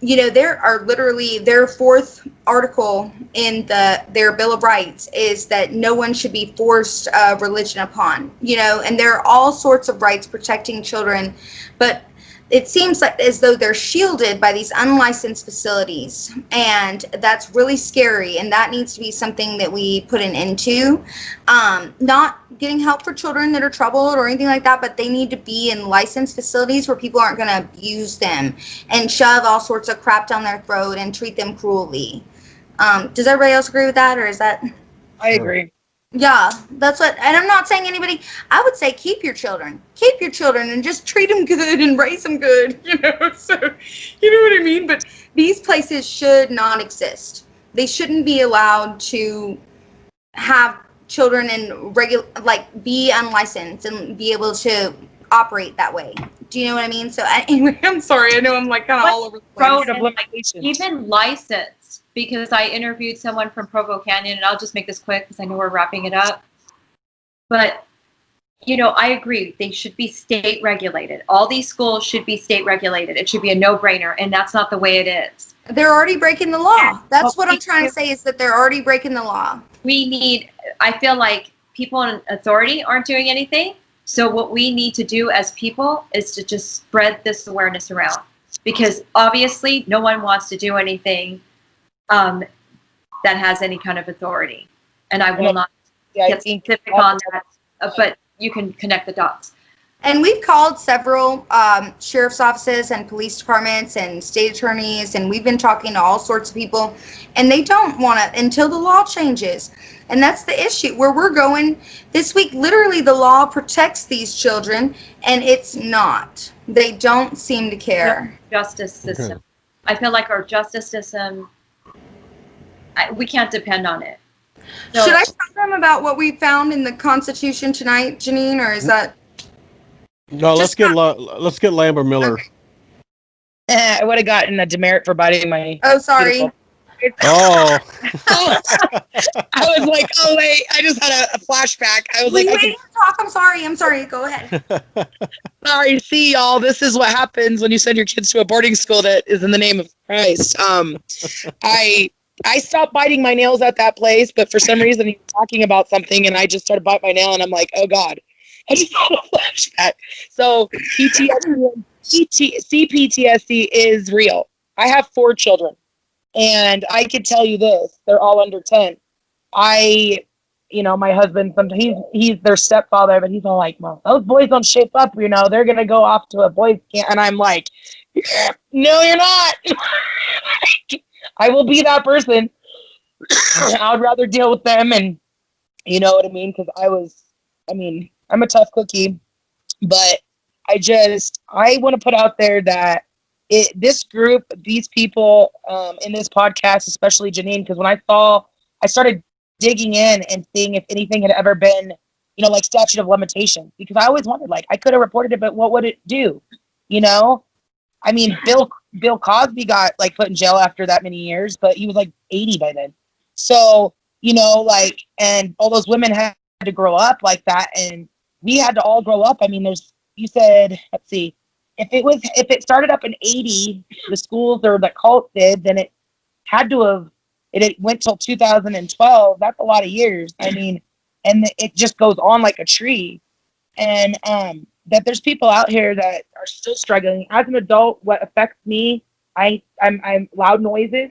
you know, there are literally, their fourth article in their Bill of Rights is that no one should be forced religion upon, you know, and there are all sorts of rights protecting children, but it seems like as though they're shielded by these unlicensed facilities, and that's really scary, and that needs to be something that we put an end to. Not getting help for children that are troubled or anything like that, but they need to be in licensed facilities where people aren't going to abuse them and shove all sorts of crap down their throat and treat them cruelly. Does everybody else agree with that, or is that? I agree. Yeah, that's what, and I'm not saying anybody, I would say keep your children and just treat them good and raise them good, you know, so, you know what I mean? But these places should not exist. They shouldn't be allowed to have children and be unlicensed and be able to operate that way. Do you know what I mean? So anyway, I'm sorry, I know I'm like kind of all over the place. Road of limitations. Even licensed, because I interviewed someone from Provo Canyon, and I'll just make this quick because I know we're wrapping it up. But, you know, I agree. They should be state regulated. All these schools should be state regulated. It should be a no-brainer, and that's not the way it is. They're already breaking the law. Yeah. That's what I'm trying to say, is that they're already breaking the law. I feel like people in authority aren't doing anything. So what we need to do as people is to just spread this awareness around, because obviously no one wants to do anything that has any kind of authority. And I will not get specific on that. But you can connect the dots. And we've called several sheriff's offices and police departments and state attorneys, and we've been talking to all sorts of people, and they don't want to until the law changes. And that's the issue. Where we're going this week, literally the law protects these children, and it's not. They don't seem to care. Justice system. Okay. I feel like our justice system, we can't depend on it. So, Should I tell them about what we found in the Constitution tonight, Janine, or is that... No, let's get Lambert Miller. I would have gotten a demerit for biting my. Oh, sorry. Beautiful. Oh, I was like, oh wait, I just had a flashback. I was Wait, like, wait, talk. I'm sorry. Go ahead. sorry, see y'all. This is what happens when you send your kids to a boarding school that is in the name of Christ. I stopped biting my nails at that place, but for some reason he was talking about something, and I just started biting my nail, and I'm like, oh God. I just had a flashback. So CPTSD is real. I have 4 children, and I could tell you this: they're all under 10. My husband, sometimes he's their stepfather, but he's all like, "Well, those boys don't shape up. They're gonna go off to a boys' camp," and I'm like, "No, you're not. I will be that person. I would rather deal with them, and you know what I mean? Because I'm a tough cookie, but I want to put out there that this group, these people in this podcast, especially Janine, because when I started digging in and seeing if anything had ever been, like statute of limitations, because I always wondered, like, I could have reported it, but what would it do? Bill Cosby got like put in jail after that many years, but he was like 80 by then. So, and all those women had to grow up like that, and we had to all grow up. If it started up in 80, the schools or the cult did, then it had to have, it went till 2012. That's a lot of years. And it just goes on like a tree. And that there's people out here that are still struggling. As an adult, what affects me, I'm loud noises.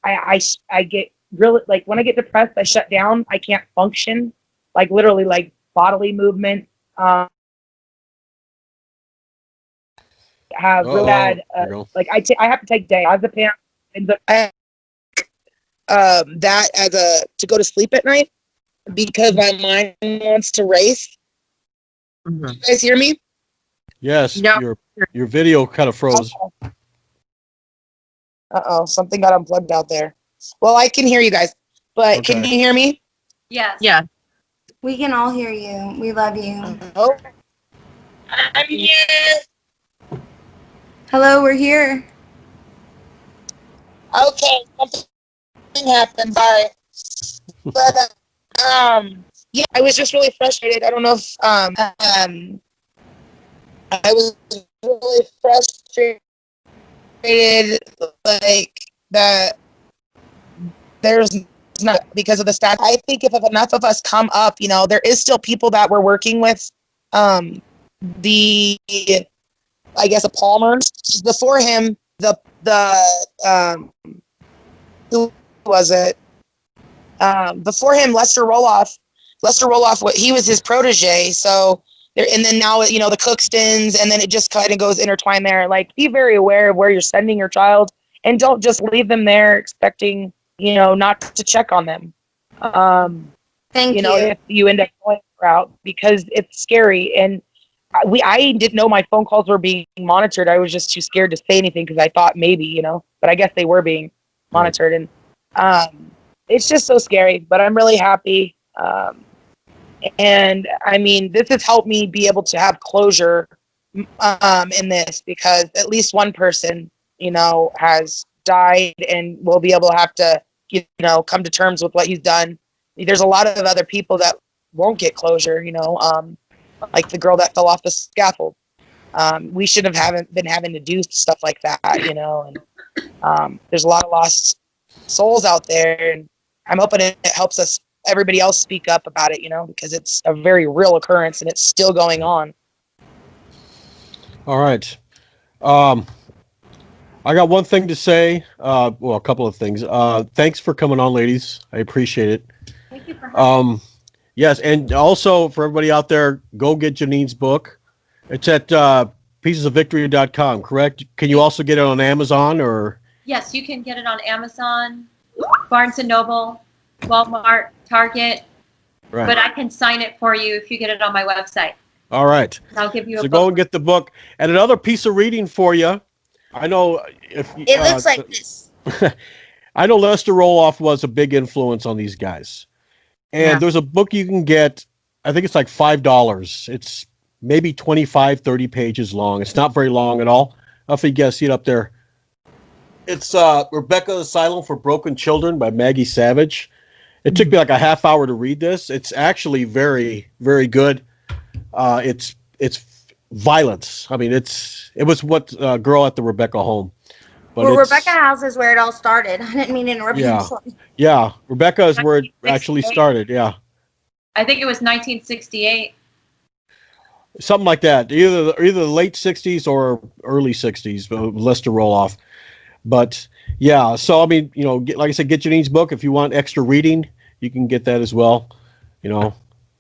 I get really, like, when I get depressed, I shut down. I can't function, like literally, like bodily movement. Have real bad, like I have to take diazepam and that to go to sleep at night because my mind wants to race. Mm-hmm. You guys hear me? Yes. Yep. Your video kind of froze. Something got unplugged out there. Well, I can hear you guys, but Can you hear me? yes. Yeah. We can all hear you. We love you. Oh, I'm here. Hello, we're here. Okay, something happened. Sorry, but yeah, I was just really frustrated. I don't know if I was really frustrated, like that. There's not, because of the stats. I think if enough of us come up, there is still people that we're working with. I guess a Palmer. Before him, who was it? Before him, Lester Roloff. He was his protege. So there, and then now the Cookstons, and then it just kind of goes intertwined there. Like, be very aware of where you're sending your child, and don't just leave them there expecting not to check on them. Thank you. If you end up going route, because it's scary. And I didn't know my phone calls were being monitored. I was just too scared to say anything because I thought maybe, but I guess they were being monitored. And it's just so scary, but I'm really happy. And this has helped me be able to have closure in this, because at least one person, has died and will be able to have to, come to terms with what he's done. There's a lot of other people that won't get closure, like the girl that fell off the scaffold. We shouldn't have been having to do stuff like that, and there's a lot of lost souls out there, and I'm hoping it helps everybody else speak up about it, because it's a very real occurrence and it's still going on. All right. I got one thing to say. Well, a couple of things. Thanks for coming on, ladies. I appreciate it. Thank you for having me. Yes, and also for everybody out there, go get Janine's book. It's at piecesofvictory.com, correct? Can you also get it on Amazon or? Yes, you can get it on Amazon, Barnes & Noble, Walmart, Target, Right. but I can sign it for you if you get it on my website. All right. I'll give you a So book. go and get the book. And another piece of reading for you. I know if It looks like this. I know Lester Roloff was a big influence on these guys. And Yeah. there's a book you can get, I think it's like $5. It's maybe 25, 30 pages long. It's not very long at all. I don't know if you guys see it up there. It's Rebecca Asylum for Broken Children by Maggie Savage. It took me like a half hour to read this. It's actually very, very good. It's violence. I mean, it was what Girl at the Rebecca home. But Well, it's- Rebecca House is where it all started. I didn't mean to interrupt Yeah. you. Sorry. Yeah, Rebecca is where it actually started. Yeah, I think it was 1968. something like that. Either the late '60s or early '60s. Lester Roloff. But yeah, so I mean, like I said, get Janine's book if you want extra reading. You can get that as well.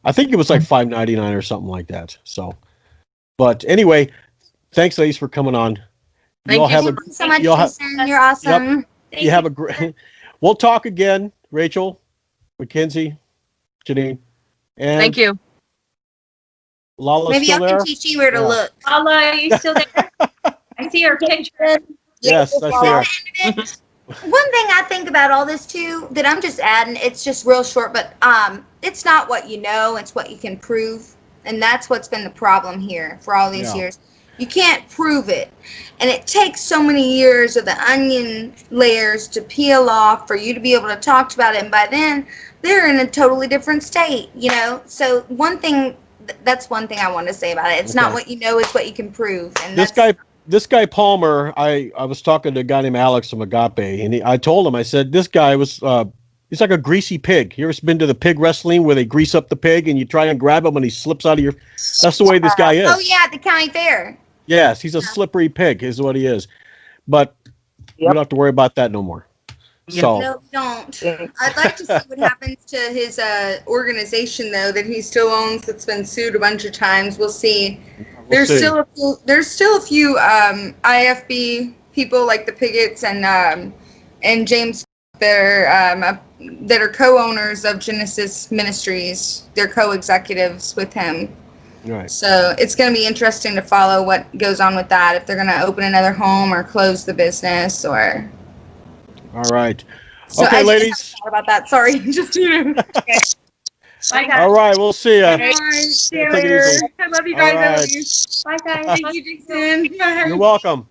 I think it was like $5.99 or something like that. So, but anyway, thanks, ladies, for coming on. Thank all you have so a Thank you so much, you'll have- Jason. You're awesome. you have a great. We'll talk again, Rachel, Mackenzie, Janine, and Thank you. Lala's Maybe still I there. can teach you where to Yeah. look. Paula, are you still there? I see her picture. Yes, I see her. One thing I think about all this too, that I'm just adding, it's just real short, but it's not what you know, it's what you can prove. And that's what's been the problem here for all these Yeah. years. You can't prove it. And it takes so many years of the onion layers to peel off for you to be able to talk about it. And by then, they're in a totally different state, So that's one thing I want to say about it. It's not Okay. what you know, it's what you can prove. And This guy Palmer, I was talking to a guy named Alex from Agape, and I told him, I said, this guy was, he's like a greasy pig. You ever been to the pig wrestling where they grease up the pig and you try and grab him and he slips out of your, that's the way this guy is. Oh yeah, at the county fair. Yes, he's a slippery pig is what he is. But we don't have to worry about that no more. Yep. So, No, don't. I'd like to see what happens to his organization though that he still owns that's been sued a bunch of times. We'll see. we'll see. There's still a few IFB people like the Pigots and James that are co-owners of Genesis Ministries. They're co-executives with him. Right. So it's going to be interesting to follow what goes on with that. If they're going to open another home or close the business or. All right. So Okay, I just ladies. thought about that. Sorry, just Bye, guys. All right, we'll see ya. Bye. See you Take it later. easy. I love you All guys. I love right. you. Bye, guys. Thank you, Jason. Bye. You're welcome.